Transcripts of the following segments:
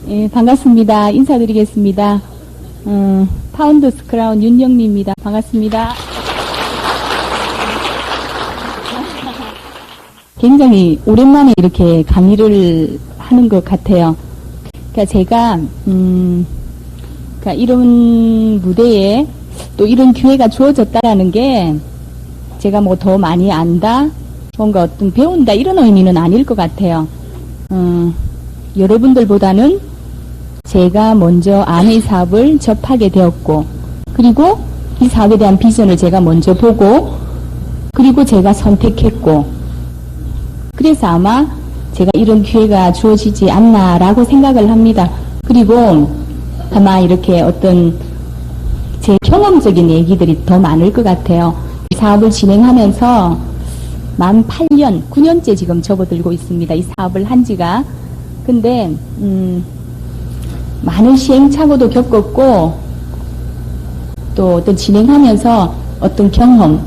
예, 반갑습니다. 인사드리겠습니다. 파운더스 크라운 윤영미입니다. 반갑습니다. 굉장히 오랜만에 이렇게 강의를 하는 것 같아요. 그러니까 제가 그러니까 이런 무대에 또 이런 기회가 주어졌다라는 게 제가 뭐 더 많이 안다, 뭔가 어떤 배운다 이런 의미는 아닐 것 같아요. 여러분들보다는 제가 먼저 아내의 사업을 접하게 되었고, 그리고 이 사업에 대한 비전을 제가 먼저 보고, 그리고 제가 선택했고, 그래서 아마 제가 이런 기회가 주어지지 않나라고 생각을 합니다. 그리고 아마 이렇게 어떤 제 경험적인 얘기들이 더 많을 것 같아요. 사업을 진행하면서 만 8년, 9년째 지금 접어들고 있습니다. 이 사업을 한 지가. 근데 많은 시행착오도 겪었고, 또 어떤 진행하면서 어떤 경험,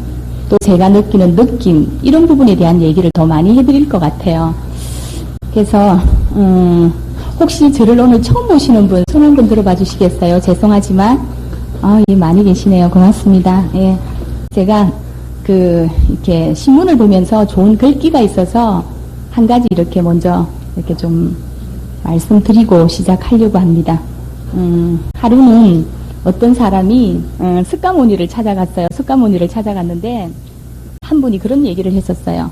또 제가 느끼는 느낌, 이런 부분에 대한 얘기를 더 많이 해드릴 것 같아요. 그래서 혹시 저를 오늘 처음 보시는 분, 손 한 번 들어봐 주시겠어요? 죄송하지만 예, 많이 계시네요. 고맙습니다. 예, 제가 이렇게 신문을 보면서 좋은 글귀가 있어서 한 가지 이렇게 먼저 이렇게 좀 말씀드리고 시작하려고 합니다. 하루는 어떤 사람이 석가모니를 찾아갔어요. 석가모니를 찾아갔는데 한 분이 그런 얘기를 했었어요.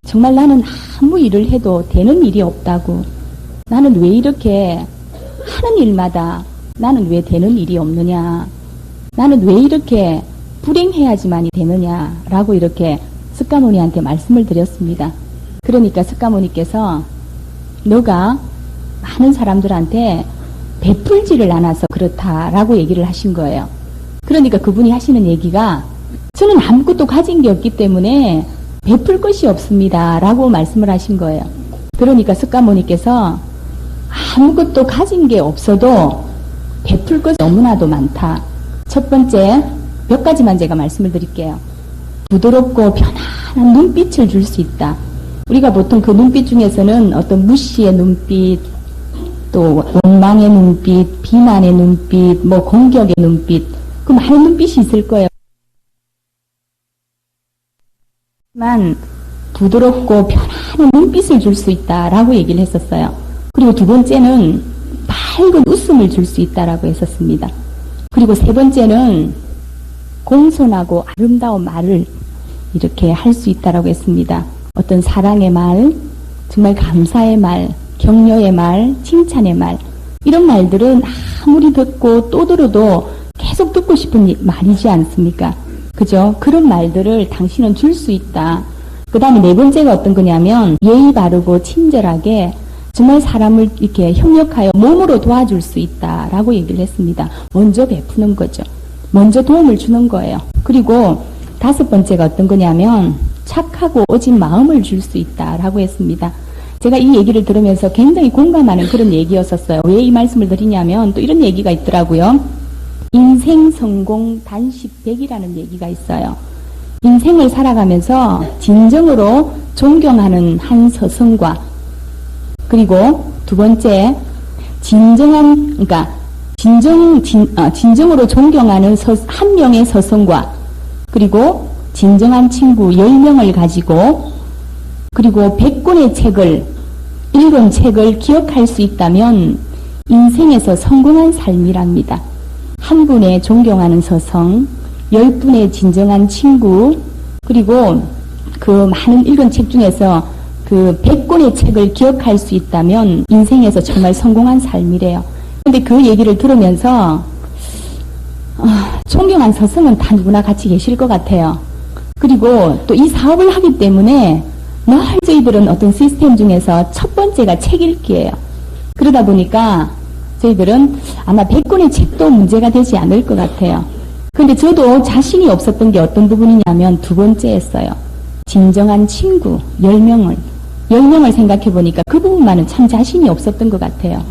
정말 나는 아무 일을 해도 되는 일이 없다고. 나는 왜 이렇게 하는 일마다 나는 왜 되는 일이 없느냐. 나는 왜 이렇게 불행해야지만이 되느냐라고 이렇게 석가모니한테 말씀을 드렸습니다. 그러니까 석가모니께서 너가 많은 사람들한테 베풀지를 않아서 그렇다라고 얘기를 하신 거예요. 그러니까 그분이 하시는 얘기가 저는 아무것도 가진 게 없기 때문에 베풀 것이 없습니다 라고 말씀을 하신 거예요. 그러니까 석가모니께서 아무것도 가진 게 없어도 베풀 것이 너무나도 많다. 첫 번째 몇 가지만 제가 말씀을 드릴게요. 부드럽고 편안한 눈빛을 줄 수 있다. 우리가 보통 그 눈빛 중에서는 어떤 무시의 눈빛, 또 원망의 눈빛, 비난의 눈빛, 뭐 공격의 눈빛, 그 많은 눈빛이 있을 거예요. 하지만 부드럽고 편안한 눈빛을 줄 수 있다라고 얘기를 했었어요. 그리고 두 번째는 밝은 웃음을 줄 수 있다라고 했었습니다. 그리고 세 번째는 공손하고 아름다운 말을 이렇게 할 수 있다라고 했습니다. 어떤 사랑의 말, 정말 감사의 말, 격려의 말, 칭찬의 말, 이런 말들은 아무리 듣고 또 들어도 계속 듣고 싶은 말이지 않습니까? 그죠? 그런 말들을 당신은 줄 수 있다. 그 다음에 네 번째가 어떤 거냐면 예의 바르고 친절하게 정말 사람을 이렇게 협력하여 몸으로 도와줄 수 있다라고 얘기를 했습니다. 먼저 베푸는 거죠. 먼저 도움을 주는 거예요. 그리고 다섯 번째가 어떤 거냐면 착하고 오직 마음을 줄 수 있다라고 했습니다. 제가 이 얘기를 들으면서 굉장히 공감하는 그런 얘기였었어요. 왜 이 말씀을 드리냐면 또 이런 얘기가 있더라고요. 인생 성공 단식 100이라는 얘기가 있어요. 인생을 살아가면서 진정으로 존경하는 한 서성과, 그리고 두 번째 진정으로 존경하는 한 명의 서성과, 그리고 진정한 친구 10명을 가지고, 그리고 100권의 책을 읽은 책을 기억할 수 있다면 인생에서 성공한 삶이랍니다. 한 분의 존경하는 서성, 10분의 진정한 친구, 그리고 그 많은 읽은 책 중에서 그 100권의 책을 기억할 수 있다면 인생에서 정말 성공한 삶이래요. 근데 그 얘기를 들으면서 존경한 서성은 다 누구나 같이 계실 것 같아요. 그리고 또 이 사업을 하기 때문에 늘 저희들은 어떤 시스템 중에서 첫 번째가 책 읽기예요. 그러다 보니까 저희들은 아마 100권의 책도 문제가 되지 않을 것 같아요. 그런데 저도 자신이 없었던 게 어떤 부분이냐면 두 번째였어요. 진정한 친구 10명을 생각해 보니까 그 부분만은 참 자신이 없었던 것 같아요.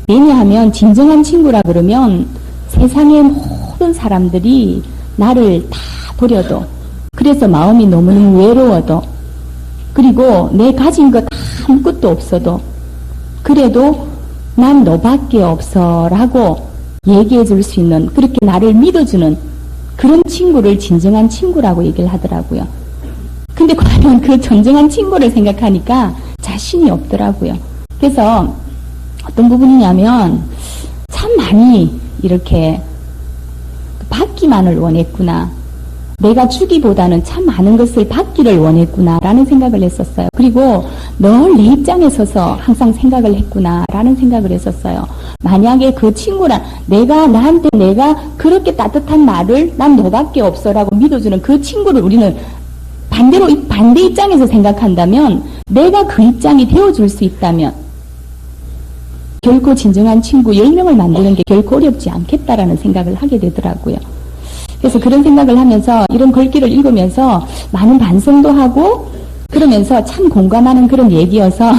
왜냐하면 진정한 친구라 그러면 세상의 모든 사람들이 나를 다 버려도, 그래서 마음이 너무너무 외로워도, 그리고 내 가진 것 아무것도 없어도, 그래도 난 너밖에 없어 라고 얘기해 줄 수 있는, 그렇게 나를 믿어주는 그런 친구를 진정한 친구라고 얘기를 하더라고요. 근데 과연 그 진정한 친구를 생각하니까 자신이 없더라고요. 그래서 어떤 부분이냐면 참 많이 이렇게 받기만을 원했구나. 내가 주기보다는 참 많은 것을 받기를 원했구나라는 생각을 했었어요. 그리고 늘 내 입장에 서서 항상 생각을 했구나라는 생각을 했었어요. 만약에 그 친구랑 나한테 내가 그렇게 따뜻한 말을 난 너밖에 없어라고 믿어주는 그 친구를 우리는 반대 입장에서 생각한다면, 내가 그 입장이 되어줄 수 있다면 결코 진정한 친구 10명을 만드는 게 결코 어렵지 않겠다라는 생각을 하게 되더라고요. 그래서 그런 생각을 하면서 이런 글귀를 읽으면서 많은 반성도 하고 그러면서 참 공감하는 그런 얘기여서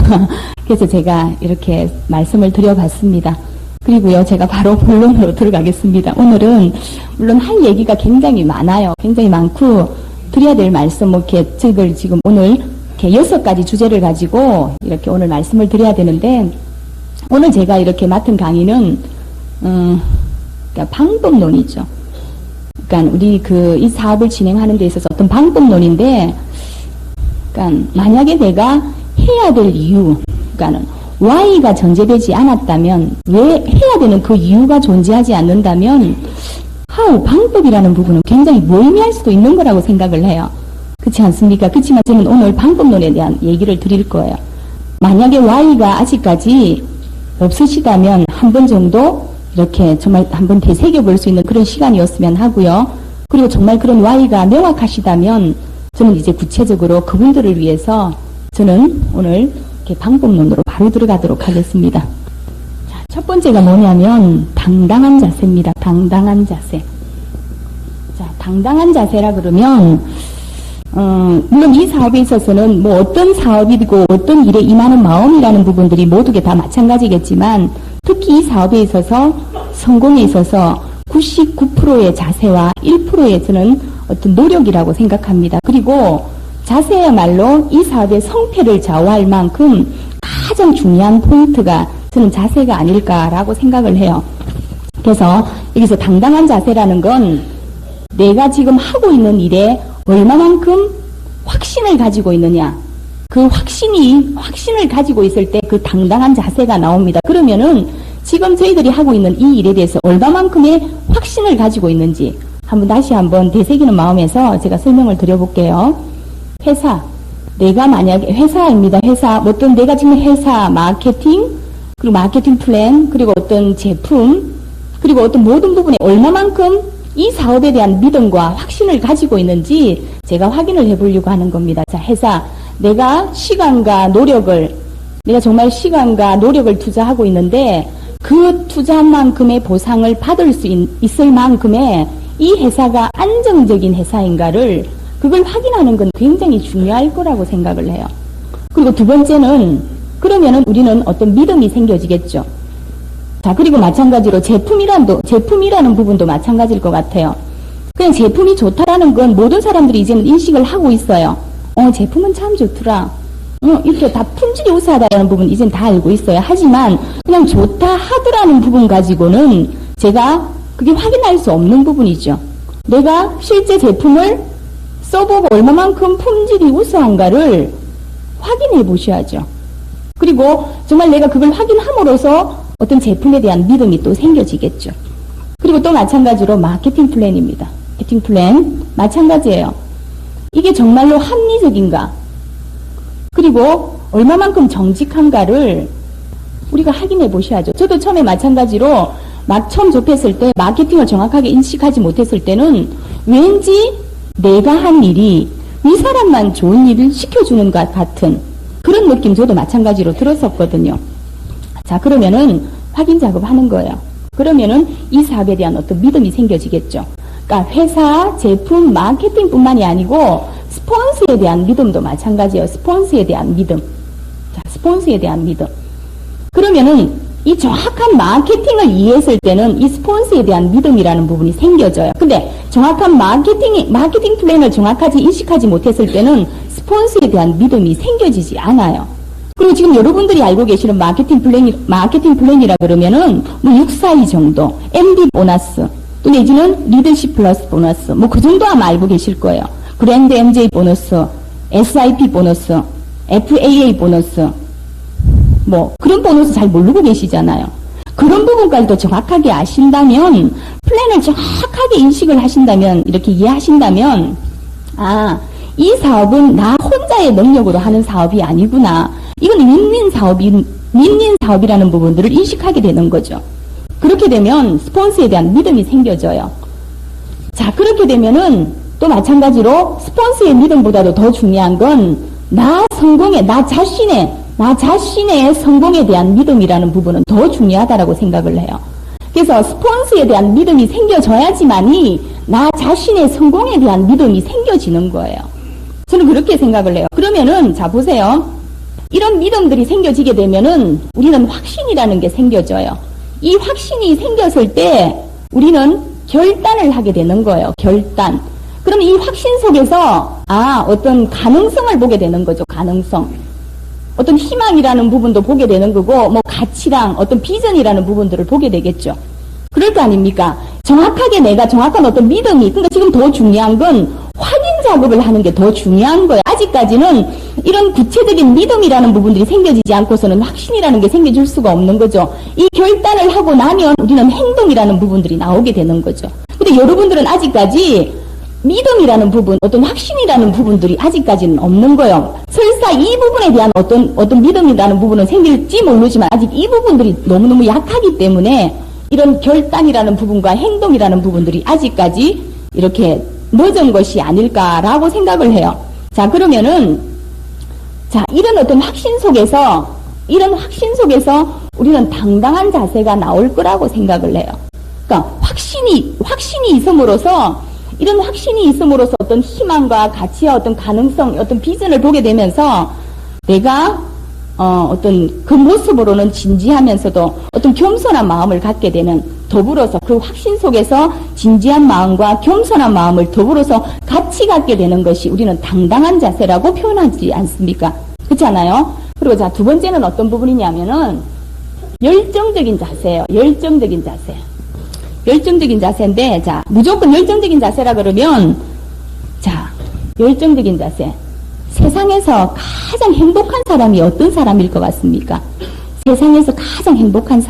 그래서 제가 이렇게 말씀을 드려봤습니다. 그리고요, 제가 바로 본론으로 들어가겠습니다. 오늘은 물론 할 얘기가 굉장히 많아요. 굉장히 많고 드려야 될 말씀, 이렇게 저희들 지금 오늘 이렇게 6가지 주제를 가지고 이렇게 오늘 말씀을 드려야 되는데, 오늘 제가 이렇게 맡은 강의는 그러니까 방법론이죠. 그러니까 우리 이 사업을 진행하는 데 있어서 어떤 방법론인데, 그러니까 만약에 내가 해야 될 이유, 그러니까는 Y가 전제되지 않았다면, 왜 해야 되는 그 이유가 존재하지 않는다면 how, 방법이라는 부분은 굉장히 멀미할 수도 있는 거라고 생각을 해요. 그렇지 않습니까? 그렇지만 저는 오늘 방법론에 대한 얘기를 드릴 거예요. 만약에 Y가 아직까지 없으시다면 한 번 정도 이렇게 정말 한번 되새겨 볼 수 있는 그런 시간이었으면 하고요. 그리고 정말 그런 Y가 명확하시다면 저는 이제 구체적으로 그분들을 위해서 저는 오늘 이렇게 방법론으로 바로 들어가도록 하겠습니다. 자, 첫 번째가 뭐냐면 당당한 자세입니다. 당당한 자세. 자, 당당한 자세라 그러면 물론 이 사업에 있어서는 뭐 어떤 사업이고 어떤 일에 임하는 마음이라는 부분들이 모두게 다 마찬가지겠지만, 특히 이 사업에 있어서 성공에 있어서 99%의 자세와 1%의 저는 어떤 노력이라고 생각합니다. 그리고 자세야말로 이 사업의 성패를 좌우할 만큼 가장 중요한 포인트가 저는 자세가 아닐까라고 생각을 해요. 그래서 여기서 당당한 자세라는 건 내가 지금 하고 있는 일에 얼마만큼 확신을 가지고 있느냐. 그 확신을 가지고 있을 때 그 당당한 자세가 나옵니다. 그러면은 지금 저희들이 하고 있는 이 일에 대해서 얼마만큼의 확신을 가지고 있는지 다시 한번 되새기는 마음에서 제가 설명을 드려볼게요. 회사. 내가 만약에 회사입니다. 회사. 어떤 내가 지금 회사 마케팅, 그리고 마케팅 플랜, 그리고 어떤 제품, 그리고 어떤 모든 부분에 얼마만큼 이 사업에 대한 믿음과 확신을 가지고 있는지 제가 확인을 해보려고 하는 겁니다. 자, 회사. 내가 정말 시간과 노력을 투자하고 있는데 그 투자한 만큼의 보상을 받을 수 있을 만큼의 이 회사가 안정적인 회사인가를 그걸 확인하는 건 굉장히 중요할 거라고 생각을 해요. 그리고 두 번째는 그러면은 우리는 어떤 믿음이 생겨지겠죠. 자, 그리고 마찬가지로 제품이라는 부분도 마찬가지일 것 같아요. 그냥 제품이 좋다라는 건 모든 사람들이 이제는 인식을 하고 있어요. 제품은 참 좋더라. 이렇게 다 품질이 우수하다라는 부분 이제는 다 알고 있어요. 하지만 그냥 좋다 하더라는 부분 가지고는 제가 그게 확인할 수 없는 부분이죠. 내가 실제 제품을 써보고 얼마만큼 품질이 우수한가를 확인해 보셔야죠. 그리고 정말 내가 그걸 확인함으로써 어떤 제품에 대한 믿음이 또 생겨지겠죠. 그리고 또 마찬가지로 마케팅 플랜입니다. 마케팅 플랜 마찬가지예요. 이게 정말로 합리적인가, 그리고 얼마만큼 정직한가를 우리가 확인해 보셔야죠. 저도 처음에 마찬가지로 처음 접했을 때 마케팅을 정확하게 인식하지 못했을 때는 왠지 내가 한 일이 이 사람만 좋은 일을 시켜주는 것 같은 그런 느낌 저도 마찬가지로 들었었거든요. 자, 그러면은 확인 작업하는 거예요. 그러면은 이 사업에 대한 어떤 믿음이 생겨지겠죠. 그러니까 회사, 제품, 마케팅뿐만이 아니고 스폰서에 대한 믿음도 마찬가지예요. 스폰서에 대한 믿음. 자, 스폰서에 대한 믿음. 그러면은 이 정확한 마케팅을 이해했을 때는 이 스폰서에 대한 믿음이라는 부분이 생겨져요. 근데 정확한 마케팅 플랜을 정확하게 인식하지 못했을 때는 스폰서에 대한 믿음이 생겨지지 않아요. 그리고 지금 여러분들이 알고 계시는 마케팅 플랜이라 그러면은 뭐 642 정도, MD 보너스, 또 내지는 리더십 플러스 보너스, 뭐 그 정도 아마 알고 계실 거예요. 그랜드 MJ 보너스, SIP 보너스, FAA 보너스, 뭐 그런 보너스 잘 모르고 계시잖아요. 그런 부분까지도 정확하게 아신다면, 플랜을 정확하게 인식을 하신다면, 이렇게 이해하신다면, 아, 이 사업은 나 혼자의 능력으로 하는 사업이 아니구나. 이건 윈윈 사업이라는 부분들을 인식하게 되는 거죠. 그렇게 되면 스폰서에 대한 믿음이 생겨져요. 자, 그렇게 되면은 또 마찬가지로 스폰서의 믿음보다도 더 중요한 건 나 자신의 성공에 대한 믿음이라는 부분은 더 중요하다라고 생각을 해요. 그래서 스폰서에 대한 믿음이 생겨져야지만이 나 자신의 성공에 대한 믿음이 생겨지는 거예요. 저는 그렇게 생각을 해요. 그러면은 자 보세요. 이런 믿음들이 생겨지게 되면은 우리는 확신이라는 게 생겨져요. 이 확신이 생겼을 때 우리는 결단을 하게 되는 거예요. 결단. 그러면 이 확신 속에서 어떤 가능성을 보게 되는 거죠. 가능성. 어떤 희망이라는 부분도 보게 되는 거고, 뭐 가치랑 어떤 비전이라는 부분들을 보게 되겠죠. 그럴 거 아닙니까? 정확하게 내가 정확한 어떤 믿음이, 그러니까 지금 더 중요한 건 확인 작업을 하는 게 더 중요한 거예요. 아직까지는 이런 구체적인 믿음이라는 부분들이 생겨지지 않고서는 확신이라는 게 생겨질 수가 없는 거죠. 이 결단을 하고 나면 우리는 행동이라는 부분들이 나오게 되는 거죠. 근데 여러분들은 아직까지 믿음이라는 부분, 어떤 확신이라는 부분들이 아직까지는 없는 거예요. 설사 이 부분에 대한 어떤 믿음이라는 부분은 생길지 모르지만 아직 이 부분들이 너무너무 약하기 때문에 이런 결단이라는 부분과 행동이라는 부분들이 아직까지 이렇게 늦은 것이 아닐까라고 생각을 해요. 자, 그러면은, 자, 이런 어떤 확신 속에서 우리는 당당한 자세가 나올 거라고 생각을 해요. 그러니까 확신이 있음으로써 어떤 희망과 가치와 어떤 가능성, 어떤 비전을 보게 되면서 내가 어떤 그 모습으로는 진지하면서도 어떤 겸손한 마음을 갖게 되는, 더불어서 그 확신 속에서 진지한 마음과 겸손한 마음을 더불어서 같이 갖게 되는 것이 우리는 당당한 자세라고 표현하지 않습니까? 그렇잖아요? 그리고 자, 두 번째는 어떤 부분이냐면은 열정적인 자세예요. 열정적인 자세인데, 자, 무조건 열정적인 자세라 그러면, 자, 열정적인 자세. 세상에서 가장 행복한 사람이 어떤 사람일 것 같습니까? 세상에서 가장 행복한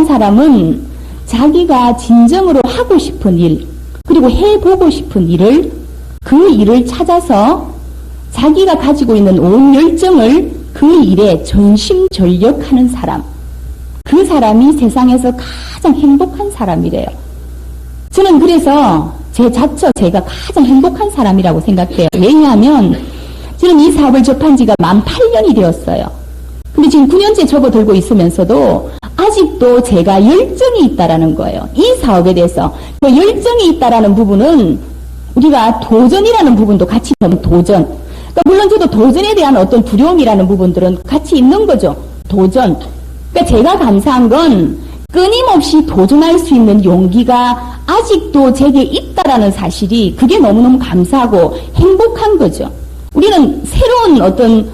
사람은 자기가 진정으로 하고 싶은 일, 그리고 해보고 싶은 일을, 그 일을 찾아서 자기가 가지고 있는 온 열정을 그 일에 전심전력하는 사람. 그 사람이 세상에서 가장 행복한 사람이래요. 저는 그래서 제가 가장 행복한 사람이라고 생각해요. 왜냐하면 저는 이 사업을 접한 지가 만 8년이 되었어요. 근데 지금 9년째 접어들고 있으면서도 아직도 제가 열정이 있다라는 거예요. 이 사업에 대해서. 그 열정이 있다라는 부분은 우리가 도전이라는 부분도 같이 보면 도전. 그러니까 물론 저도 도전에 대한 어떤 두려움이라는 부분들은 같이 있는 거죠. 도전. 그러니까 제가 감사한 건 끊임없이 도전할 수 있는 용기가 아직도 제게 있다라는 사실이, 그게 너무너무 감사하고 행복한 거죠. 우리는 새로운 어떤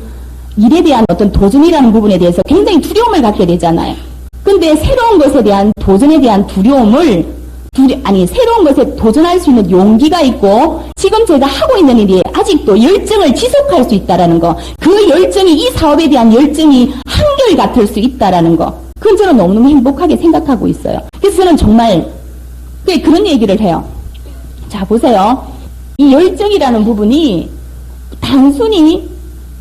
일에 대한 어떤 도전이라는 부분에 대해서 굉장히 두려움을 갖게 되잖아요. 근데 새로운 것에 대한 도전에 대한 새로운 것에 도전할 수 있는 용기가 있고, 지금 제가 하고 있는 일이 아직도 열정을 지속할 수 있다라는 거, 그 열정이, 이 사업에 대한 열정이 한결같을 수 있다라는 거, 그건 저는 너무너무 행복하게 생각하고 있어요. 그래서 저는 정말 그런 얘기를 해요. 자, 보세요. 이 열정이라는 부분이 단순히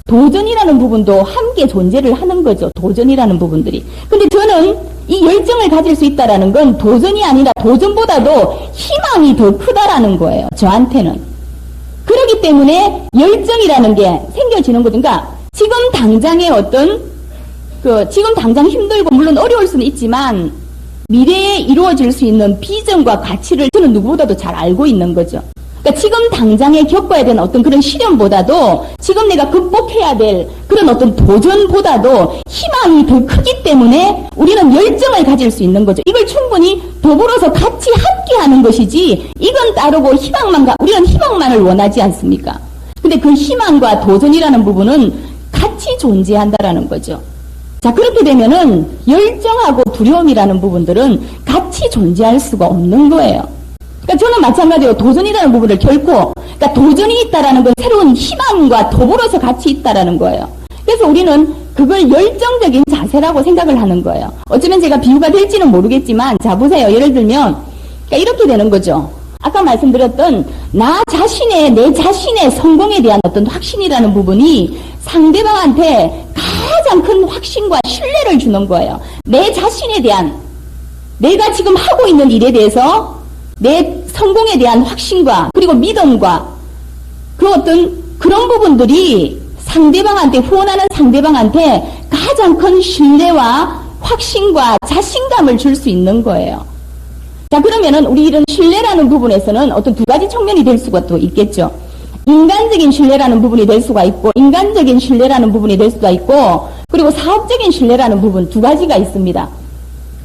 도전이라는 부분도 함께 존재를 하는 거죠. 도전이라는 부분들이. 근데 저는 이 열정을 가질 수 있다라는 건 도전이 아니라 도전보다도 희망이 더 크다라는 거예요. 저한테는. 그렇기 때문에 열정이라는 게 생겨지는 거죠. 그러니까 지금 당장의 지금 당장 힘들고 물론 어려울 수는 있지만 미래에 이루어질 수 있는 비전과 가치를 저는 누구보다도 잘 알고 있는 거죠. 그러니까 지금 당장에 겪어야 되는 어떤 그런 시련보다도 지금 내가 극복해야 될 그런 어떤 도전보다도 희망이 더 크기 때문에 우리는 열정을 가질 수 있는 거죠. 이걸 충분히 더불어서 같이 함께 하는 것이지, 이건 따르고 우리는 희망만을 원하지 않습니까? 근데 그 희망과 도전이라는 부분은 같이 존재한다라는 거죠. 자, 그렇게 되면은 열정하고 두려움이라는 부분들은 같이 존재할 수가 없는 거예요. 그러니까 저는 마찬가지로 도전이라는 부분을 결코, 그러니까 도전이 있다라는 건 새로운 희망과 더불어서 같이 있다라는 거예요. 그래서 우리는 그걸 열정적인 자세라고 생각을 하는 거예요. 어쩌면 제가 비유가 될지는 모르겠지만, 자, 보세요. 예를 들면, 그러니까 이렇게 되는 거죠. 아까 말씀드렸던 내 자신의 성공에 대한 어떤 확신이라는 부분이 상대방한테 가장 큰 확신과 신뢰를 주는 거예요. 내 자신에 대한, 내가 지금 하고 있는 일에 대해서 내 성공에 대한 확신과 그리고 믿음과 그 어떤 그런 부분들이 상대방한테, 후원하는 상대방한테 가장 큰 신뢰와 확신과 자신감을 줄 수 있는 거예요. 자, 그러면은 우리 이런 신뢰라는 부분에서는 어떤 두 가지 측면이 될 수가 또 있겠죠. 인간적인 신뢰라는 부분이 될 수가 있고, 인간적인 신뢰라는 부분이 될 수가 있고, 그리고 사업적인 신뢰라는 부분 두 가지가 있습니다.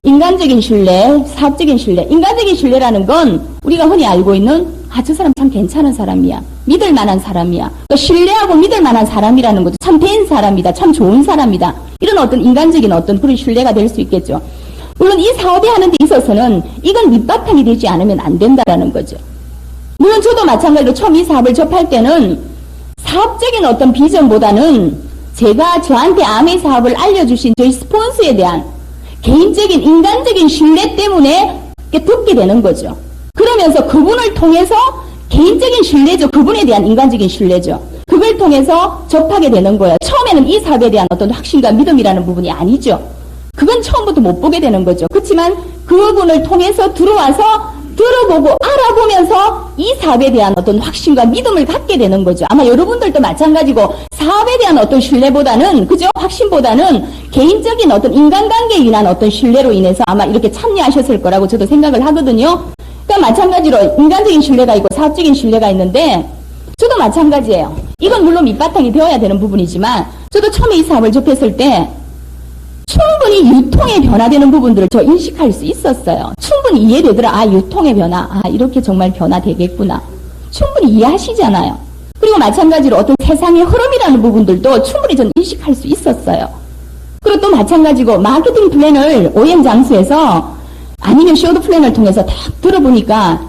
인간적인 신뢰, 사업적인 신뢰. 인간적인 신뢰라는 건 우리가 흔히 알고 있는 저 사람 참 괜찮은 사람이야. 믿을 만한 사람이야. 그러니까 신뢰하고 믿을 만한 사람이라는 거죠. 참 된 사람이다. 참 좋은 사람이다. 이런 어떤 인간적인 어떤 그런 신뢰가 될 수 있겠죠. 물론 이 사업에 하는 데 있어서는 이건 밑바탕이 되지 않으면 안 된다라는 거죠. 물론 저도 마찬가지로 처음 이 사업을 접할 때는 사업적인 어떤 비전보다는 제가 저한테 아메 사업을 알려주신 저희 스폰서에 대한 개인적인 인간적인 신뢰 때문에 듣게 되는 거죠. 그러면서 그분을 통해서 개인적인 신뢰죠. 그분에 대한 인간적인 신뢰죠. 그걸 통해서 접하게 되는 거예요. 처음에는 이 사업에 대한 어떤 확신과 믿음이라는 부분이 아니죠. 그건 처음부터 못 보게 되는 거죠. 그렇지만 그분을 통해서 들어와서 들어보고 알아보면서 이 사업에 대한 어떤 확신과 믿음을 갖게 되는 거죠. 아마 여러분들도 마찬가지고 사업에 대한 어떤 신뢰보다는, 그죠? 확신보다는 개인적인 어떤 인간관계에 인한 어떤 신뢰로 인해서 아마 이렇게 참여하셨을 거라고 저도 생각을 하거든요. 그러니까 마찬가지로 인간적인 신뢰가 있고 사업적인 신뢰가 있는데, 저도 마찬가지예요. 이건 물론 밑바탕이 되어야 되는 부분이지만, 저도 처음에 이 사업을 접했을 때 충분히 유통에 변화되는 부분들을 저 인식할 수 있었어요. 충분히 이해되더라. 유통의 변화. 이렇게 정말 변화되겠구나. 충분히 이해하시잖아요. 그리고 마찬가지로 어떤 세상의 흐름이라는 부분들도 충분히 전 인식할 수 있었어요. 그리고 또 마찬가지고 마케팅 플랜을 OEM 장소에서 아니면 쇼드 플랜을 통해서 딱 들어보니까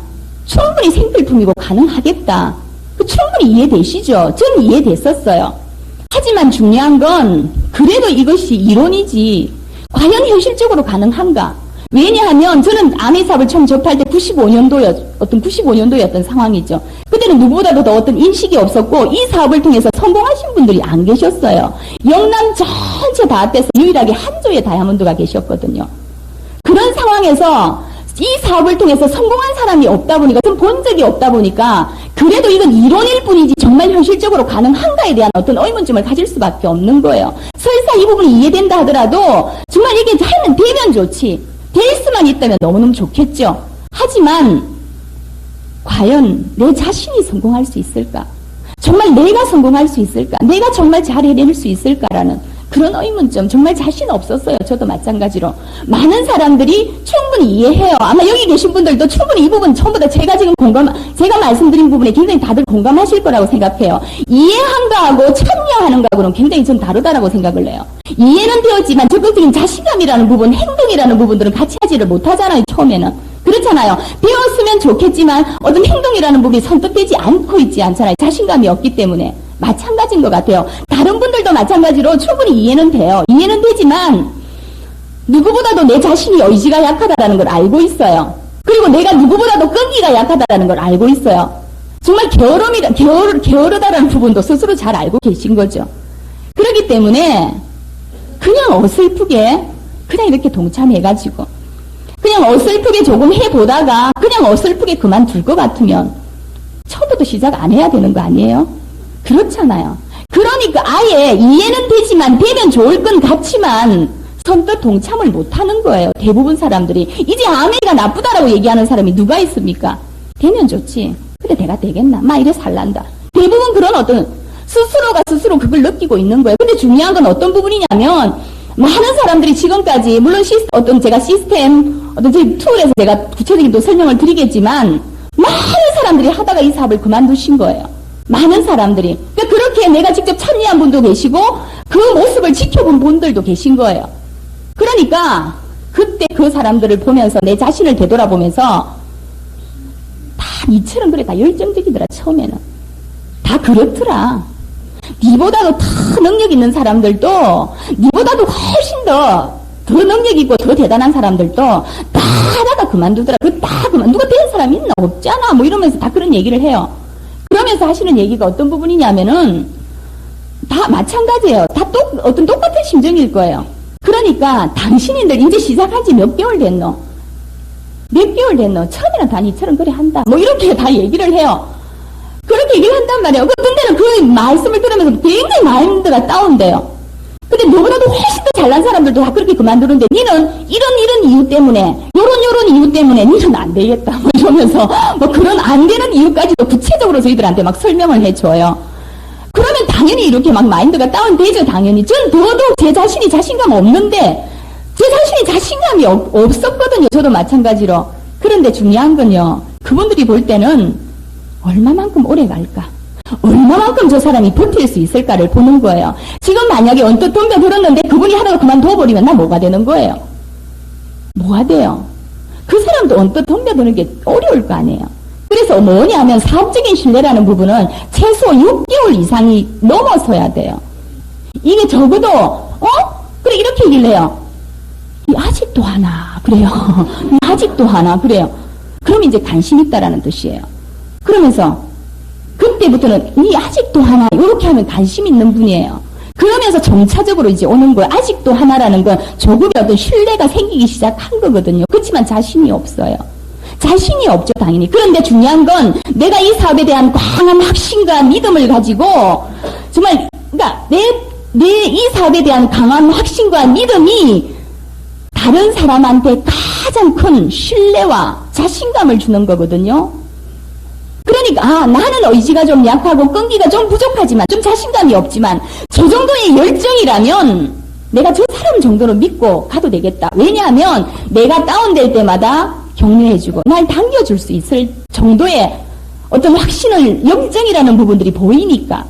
충분히 생필품이고 가능하겠다. 충분히 이해되시죠? 저는 이해됐었어요. 하지만 중요한 건 그래도 이것이 이론이지 과연 현실적으로 가능한가? 왜냐하면 저는 아메 사업을 처음 접할 때 95년도였던 상황이죠. 그때는 누구보다도 더 어떤 인식이 없었고 이 사업을 통해서 성공하신 분들이 안 계셨어요. 영남 전체 다 합해서 유일하게 한조의 다이아몬드가 계셨거든요. 그런 상황에서 이 사업을 통해서 성공한 사람이 없다 보니까, 좀 본 적이 없다 보니까, 그래도 이건 이론일 뿐이지 정말 현실적으로 가능한가에 대한 어떤 의문점을 가질 수밖에 없는 거예요. 설사 이 부분이 이해된다 하더라도, 정말 이게 되면 좋지. 될 수만 있다면 너무너무 좋겠죠. 하지만, 과연 내 자신이 성공할 수 있을까? 정말 내가 성공할 수 있을까? 내가 정말 잘 해낼 수 있을까라는 그런 의문점, 정말 자신 없었어요. 저도 마찬가지로. 많은 사람들이 충분히 이해해요. 아마 여기 계신 분들도 충분히 이 부분 전부 다 제가 말씀드린 부분에 굉장히 다들 공감하실 거라고 생각해요. 이해한 거하고 참여하는 거하고는 굉장히 전 다르다라고 생각을 해요. 이해는 되었지만 적극적인 자신감이라는 부분, 행동이라는 부분들은 같이 하지를 못하잖아요, 처음에는. 그렇잖아요. 배웠으면 좋겠지만 어떤 행동이라는 부분이 선뜻되지 않고 있지 않잖아요. 자신감이 없기 때문에. 마찬가지인 것 같아요. 다른 분들도 마찬가지로 충분히 이해는 돼요. 이해는 되지만 누구보다도 내 자신이 의지가 약하다는 걸 알고 있어요. 그리고 내가 누구보다도 끈기가 약하다는 걸 알고 있어요. 정말 게으르다라는 부분도 스스로 잘 알고 계신 거죠. 그렇기 때문에 그냥 어설프게 그냥 이렇게 동참해가지고 그냥 어설프게 조금 해보다가 그냥 어설프게 그만둘 것 같으면 처음부터 시작 안 해야 되는 거 아니에요? 그렇잖아요. 그러니까 아예 이해는 되지만 되면 좋을 건 같지만 선뜻 동참을 못하는 거예요. 대부분 사람들이. 이제 아메가 나쁘다라고 얘기하는 사람이 누가 있습니까? 되면 좋지. 근데 내가 되겠나? 막 이래 살란다. 대부분 그런 어떤 스스로가 스스로 그걸 느끼고 있는 거예요. 근데 중요한 건 어떤 부분이냐면 많은 사람들이 지금까지 물론 제가 시스템 어떤 저희 툴에서 제가 구체적인 또 설명을 드리겠지만 많은 사람들이 하다가 이 사업을 그만두신 거예요. 많은 사람들이. 그러니까 그렇게 내가 직접 참여한 분도 계시고 그 모습을 지켜본 분들도 계신 거예요. 그러니까 그때 그 사람들을 보면서 내 자신을 되돌아보면서 다 니처럼 그래, 다 열정적이더라. 처음에는 다 그렇더라. 니보다도 더 능력 있는 사람들도, 니보다도 훨씬 더 능력 있고 더 대단한 사람들도 다 하다가 그만두더라. 누가 된 사람 있나? 없잖아. 뭐 이러면서 다 그런 얘기를 해요. 그러면서 하시는 얘기가 어떤 부분이냐면은 다 마찬가지예요. 다 어떤 똑같은 심정일 거예요. 그러니까 당신인들 이제 시작한 지 몇 개월 됐노? 처음에는 다 니처럼 그래 한다. 뭐 이렇게 다 얘기를 해요. 그렇게 얘기를 한단 말이에요. 어떤 데는 그 말씀을 들으면서 굉장히 마인드가 다운돼요. 근데 너보다도 훨씬 더 잘난 사람들도 다 그렇게 그만두는데 니는 이런 이유 때문에 요런 이유 때문에 니는 안 되겠다. 뭐 이러면서 뭐 그런 안 되는 이유까지도 구체적으로 저희들한테 막 설명을 해줘요. 그러면 당연히 이렇게 막 마인드가 다운되죠. 당연히. 전 더더욱 제 자신이 자신감 없는데 제 자신이 자신감이 없었거든요. 저도 마찬가지로. 그런데 중요한 건요. 그분들이 볼 때는 얼마만큼 오래 갈까? 얼마만큼 저 사람이 버틸 수 있을까를 보는 거예요. 지금 만약에 언뜻 덤벼들었는데 그분이 하다가 그만둬버리면 나 뭐가 되는 거예요? 뭐가 돼요? 그 사람도 언뜻 덤벼드는 게 어려울 거 아니에요. 그래서 뭐냐면 사업적인 신뢰라는 부분은 최소 6개월 이상이 넘어서야 돼요. 이게 적어도 그래 이렇게 얘기를 해요. 아직도 하나 그래요. 아직도 하나 그래요. 그럼 이제 관심 있다라는 뜻이에요. 그러면서 그때부터는 니 아직도 하나 이렇게 하면 관심 있는 분이에요. 그러면서 점차적으로 이제 오는 거예요. 아직도 하나라는 건 조금의 어떤 신뢰가 생기기 시작한 거거든요. 그렇지만 자신이 없어요. 자신이 없죠, 당연히. 그런데 중요한 건 내가 이 사업에 대한 강한 확신과 믿음을 가지고 정말 그러니까 내 이 사업에 대한 강한 확신과 믿음이 다른 사람한테 가장 큰 신뢰와 자신감을 주는 거거든요. 그러니까 나는 의지가 좀 약하고 끈기가 좀 부족하지만 좀 자신감이 없지만 저 정도의 열정이라면 내가 저 사람 정도는 믿고 가도 되겠다. 왜냐하면 내가 다운될 때마다 격려해주고 날 당겨줄 수 있을 정도의 어떤 확신을 열정이라는 부분들이 보이니까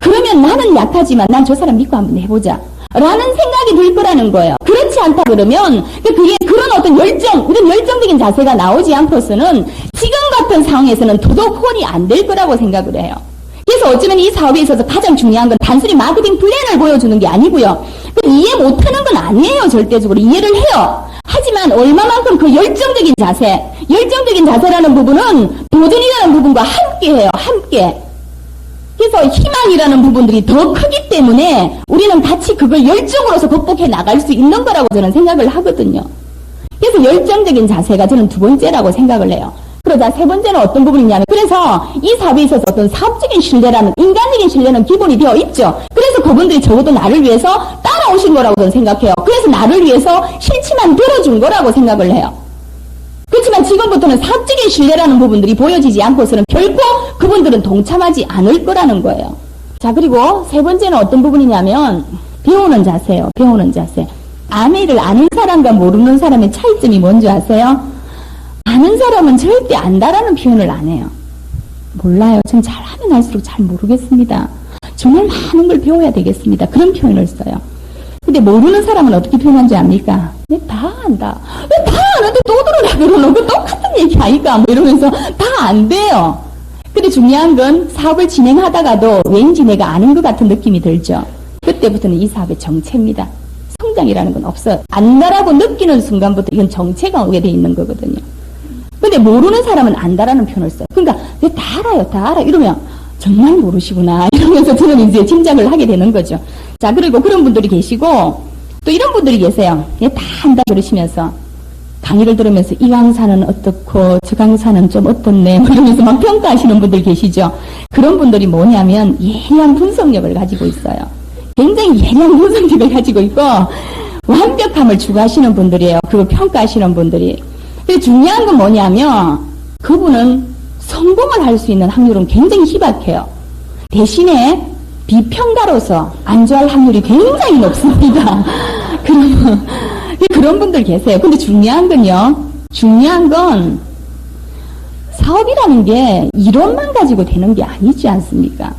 그러면 나는 약하지만 난 저 사람 믿고 한번 해보자 라는 생각이 들 거라는 거예요. 그렇지 않다 그러면 그게 그런 어떤 이런 열정적인 자세가 나오지 않고서는 지금 같은 상황에서는 더더욱 혼이 안 될 거라고 생각을 해요. 그래서 어쩌면 이 사업에 있어서 가장 중요한 건 단순히 마케팅 플랜을 보여주는 게 아니고요. 이해 못하는 건 아니에요. 절대적으로 이해를 해요. 하지만 얼마만큼 그 열정적인 자세라는 부분은 도전이라는 부분과 함께해요. 함께. 그래서 희망이라는 부분들이 더 크기 때문에 우리는 같이 그걸 열정으로서 극복해 나갈 수 있는 거라고 저는 생각을 하거든요. 그래서 열정적인 자세가 저는 두 번째라고 생각을 해요. 그러자 세 번째는 어떤 부분이냐면 그래서 이 사업에 있어서 어떤 사업적인 신뢰라는 인간적인 신뢰는 기본이 되어 있죠. 그래서 그분들이 적어도 나를 위해서 따라오신 거라고 저는 생각해요. 그래서 나를 위해서 실치만 들어준 거라고 생각을 해요. 그렇지만 지금부터는 사업적인 신뢰라는 부분들이 보여지지 않고서는 결코 그분들은 동참하지 않을 거라는 거예요. 자, 그리고 세 번째는 어떤 부분이냐면 배우는 자세예요. 배우는 자세. 아메이를 아는 사람과 모르는 사람의 차이점이 뭔지 아세요? 아는 사람은 절대 안다라는 표현을 안 해요. 몰라요. 전 잘하면 할수록 잘 모르겠습니다. 정말 많은 걸 배워야 되겠습니다. 그런 표현을 써요. 근데 모르는 사람은 어떻게 표현하는지 압니까? 다 안다. 다 아는데 또 들으라 그러노? 그 똑같은 얘기 아니까? 뭐 이러면서 다 안 돼요. 근데 중요한 건 사업을 진행하다가도 왠지 내가 아는 것 같은 느낌이 들죠. 그때부터는 이 사업의 정체입니다. 성장이라는 건 없어요. 안다라고 느끼는 순간부터 이건 정체가 오게 돼 있는 거거든요. 근데 모르는 사람은 안다라는 표현을 써요. 그러니까 다 알아요. 다 알아. 이러면 정말 모르시구나. 이러면서 저는 이제 짐작을 하게 되는 거죠. 자, 그리고 그런 분들이 계시고 또 이런 분들이 계세요. 다 한다 그러시면서 강의를 들으면서 이 강사는 어떻고 저 강사는 좀 어떻네 뭐 이러면서 막 평가하시는 분들 계시죠. 그런 분들이 뭐냐면 예리한 분석력을 가지고 있어요. 굉장히 예리한 분석력을 가지고 있고 완벽함을 추구하시는 분들이에요. 그걸 평가하시는 분들이. 근데 중요한 건 뭐냐면 그분은 성공을 할 수 있는 확률은 굉장히 희박해요. 대신에 비평가로서 안주할 확률이 굉장히 높습니다. 그런 분들 계세요. 근데 중요한 건 사업이라는 게 이론만 가지고 되는 게 아니지 않습니까?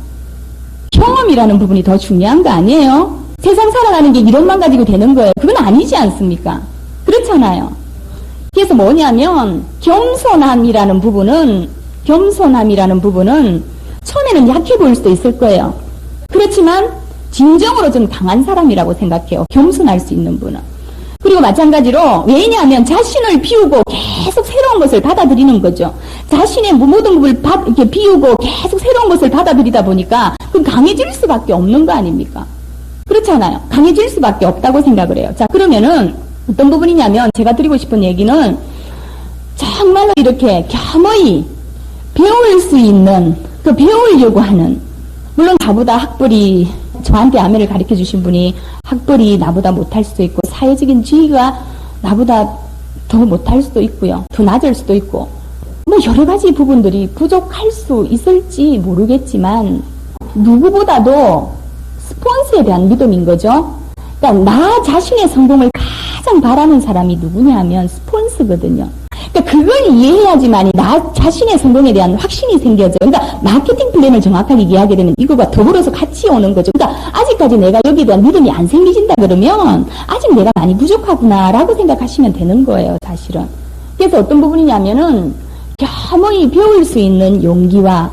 경험이라는 부분이 더 중요한 거 아니에요? 세상 살아가는 게 이론만 가지고 되는 거예요. 그건 아니지 않습니까? 그렇잖아요. 그래서 뭐냐면 겸손함이라는 부분은 처음에는 약해 보일 수도 있을 거예요. 그렇지만 진정으로 좀 강한 사람이라고 생각해요. 겸손할 수 있는 분은. 그리고 마찬가지로 왜냐하면 자신을 비우고 계속 새로운 것을 받아들이는 거죠. 자신의 모든 것을 이렇게 비우고 계속 새로운 것을 받아들이다 보니까 그 강해질 수밖에 없는 거 아닙니까? 그렇잖아요. 강해질 수밖에 없다고 생각을 해요. 자, 그러면은 어떤 부분이냐면 제가 드리고 싶은 얘기는 정말로 이렇게 겸허히 배울 수 있는, 그 배우려고 하는, 물론 나보다 학벌이, 저한테 아멘을 가르쳐 주신 분이 학벌이 나보다 못할 수도 있고 사회적인 지위가 나보다 더 못할 수도 있고요. 더 낮을 수도 있고 뭐 여러 가지 부분들이 부족할 수 있을지 모르겠지만 누구보다도 스폰서에 대한 믿음인 거죠. 그러니까 나 자신의 성공을 가장 바라는 사람이 누구냐 하면 스폰서거든요. 그러니까 그걸 이해해야지만이 나 자신의 성공에 대한 확신이 생겨져. 그러니까 마케팅 플랜을 정확하게 이해하게 되면 이거가 더불어서 같이 오는 거죠. 그러니까 아직까지 내가 여기에 대한 믿음이 안 생기신다 그러면 아직 내가 많이 부족하구나라고 생각하시면 되는 거예요, 사실은. 그래서 어떤 부분이냐면은 겸허히 배울 수 있는 용기와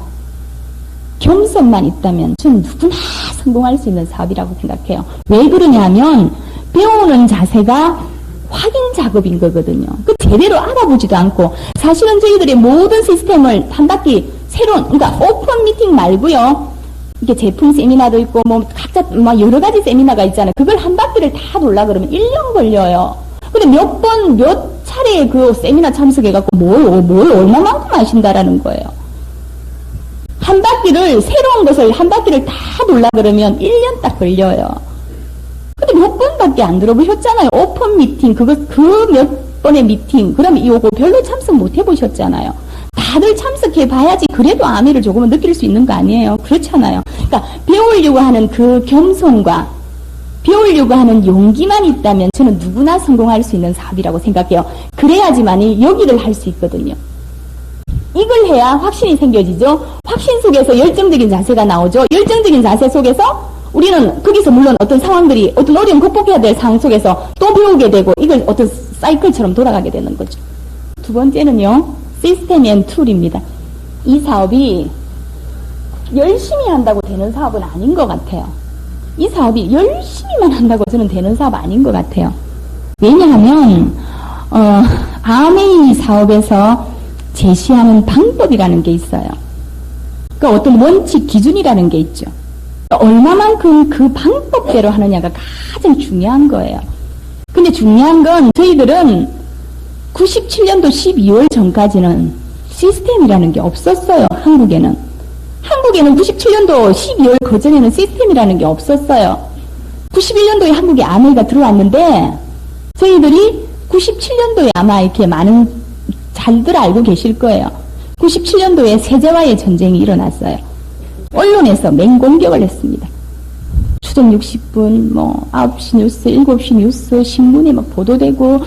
겸손만 있다면 저는 누구나 성공할 수 있는 사업이라고 생각해요. 왜 그러냐면 배우는 자세가 확인 작업인 거거든요. 그 제대로 알아보지도 않고 사실은 저희들의 모든 시스템을 한 바퀴 새로운, 그러니까 오픈 미팅 말고요. 이게 제품 세미나도 있고 뭐 각자 막 여러 가지 세미나가 있잖아요. 그걸 한 바퀴를 다 돌라 그러면 1년 걸려요. 근데 몇 차례 그 세미나 참석해갖고 뭘 얼마만큼 아신다라는 거예요. 한 바퀴를, 새로운 것을 한 바퀴를 다 돌라 그러면 1년 딱 걸려요. 근데 몇 번밖에 안 들어보셨잖아요. 오픈 미팅, 그 몇 번의 미팅, 그러면 이거 별로 참석 못 해보셨잖아요. 다들 참석해 봐야지 그래도 아미를 조금은 느낄 수 있는 거 아니에요. 그렇잖아요. 그러니까 배우려고 하는 그 겸손과 배우려고 하는 용기만 있다면 저는 누구나 성공할 수 있는 사업이라고 생각해요. 그래야지만이 여기를 할 수 있거든요. 이걸 해야 확신이 생겨지죠. 확신 속에서 열정적인 자세가 나오죠. 열정적인 자세 속에서 우리는 거기서 물론 어떤 상황들이, 어떤 어려움 극복해야 될 상황 속에서 또 배우게 되고 이걸 어떤 사이클처럼 돌아가게 되는 거죠. 두 번째는요, 시스템 앤 툴입니다. 이 사업이 열심히 한다고 되는 사업은 아닌 것 같아요. 이 사업이 열심히만 한다고 저는 되는 사업 아닌 것 같아요. 왜냐하면 아메이 사업에서 제시하는 방법이라는 게 있어요. 그러니까 어떤 원칙, 기준이라는 게 있죠. 얼마만큼 그 방법대로 하느냐가 가장 중요한 거예요. 근데 중요한 건 저희들은 97년도 12월 전까지는 시스템이라는 게 없었어요. 한국에는 97년도 12월 그전에는 시스템이라는 게 없었어요. 91년도에 한국에 아메이가 들어왔는데 저희들이 97년도에 아마 이렇게 많은 잘들 알고 계실 거예요. 97년도에 세제와의 전쟁이 일어났어요. 언론에서 맹공격을 했습니다. 추정 60분, 9시 뉴스, 7시 뉴스, 신문에 막 보도되고,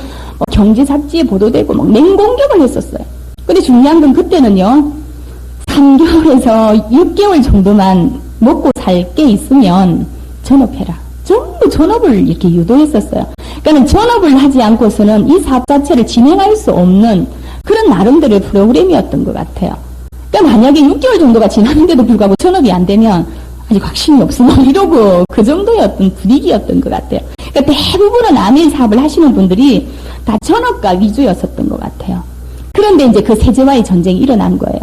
경제 잡지에 보도되고, 막 맹공격을 했었어요. 근데 중요한 건 그때는요, 3개월에서 6개월 정도만 먹고 살 게 있으면 전업해라. 전부 전업을 이렇게 유도했었어요. 그러니까 전업을 하지 않고서는 이 사업 자체를 진행할 수 없는 그런 나름대로의 프로그램이었던 것 같아요. 그러니까 만약에 6개월 정도가 지났는데도 불구하고 전업이 안 되면 아직 확신이 없어 이러고 그 정도의 어떤 분위기였던 것 같아요. 그러니까 대부분은 아메이 사업을 하시는 분들이 다 전업가 위주였었던 것 같아요. 그런데 이제 그 세제와의 전쟁이 일어난 거예요.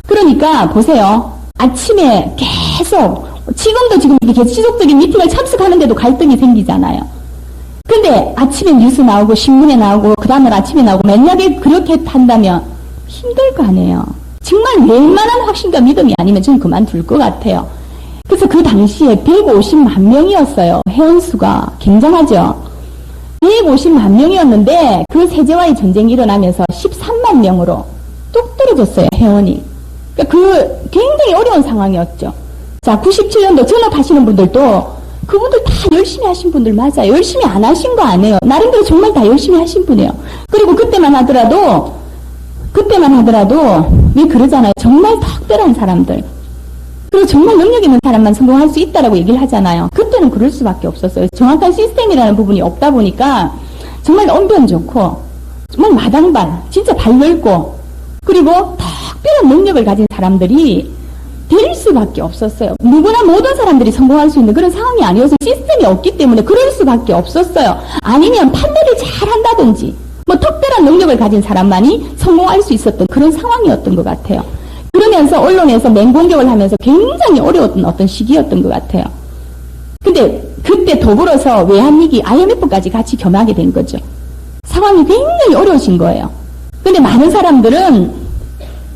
그러니까 보세요. 아침에 계속 지금 이렇게 지속적인 미팅을 참석하는데도 갈등이 생기잖아요. 근데 아침에 뉴스 나오고 신문에 나오고 그 다음날 아침에 나오고 맨날 그렇게 한다면 힘들 거 아니에요. 정말 웬만한 확신과 믿음이 아니면 저는 그만둘 것 같아요. 그래서 그 당시에 150만 명이었어요. 회원수가 굉장하죠. 150만 명이었는데 그 세제와의 전쟁이 일어나면서 13만 명으로 뚝 떨어졌어요. 회원이. 그러니까 굉장히 어려운 상황이었죠. 자, 97년도 전업하시는 분들도 그분들 다 열심히 하신 분들 맞아요. 열심히 안 하신 거 아니에요. 나름대로 정말 다 열심히 하신 분이에요. 그리고 그때만 하더라도 왜 그러잖아요. 정말 특별한 사람들. 그리고 정말 능력 있는 사람만 성공할 수 있다라고 얘기를 하잖아요. 그때는 그럴 수밖에 없었어요. 정확한 시스템이라는 부분이 없다 보니까 정말 언변 좋고 정말 마당발, 진짜 발 넓고 그리고 특별한 능력을 가진 사람들이 될 수밖에 없었어요. 누구나 모든 사람들이 성공할 수 있는 그런 상황이 아니어서 시스템이 없기 때문에 그럴 수밖에 없었어요. 아니면 판매를 잘 한다든지 뭐 특별한 능력을 가진 사람만이 성공할 수 있었던 그런 상황이었던 것 같아요. 그러면서 언론에서 맹공격을 하면서 굉장히 어려웠던 어떤 시기였던 것 같아요. 근데 그때 더불어서 외환위기 IMF까지 같이 겸하게 된 거죠. 상황이 굉장히 어려우신 거예요. 근데 많은 사람들은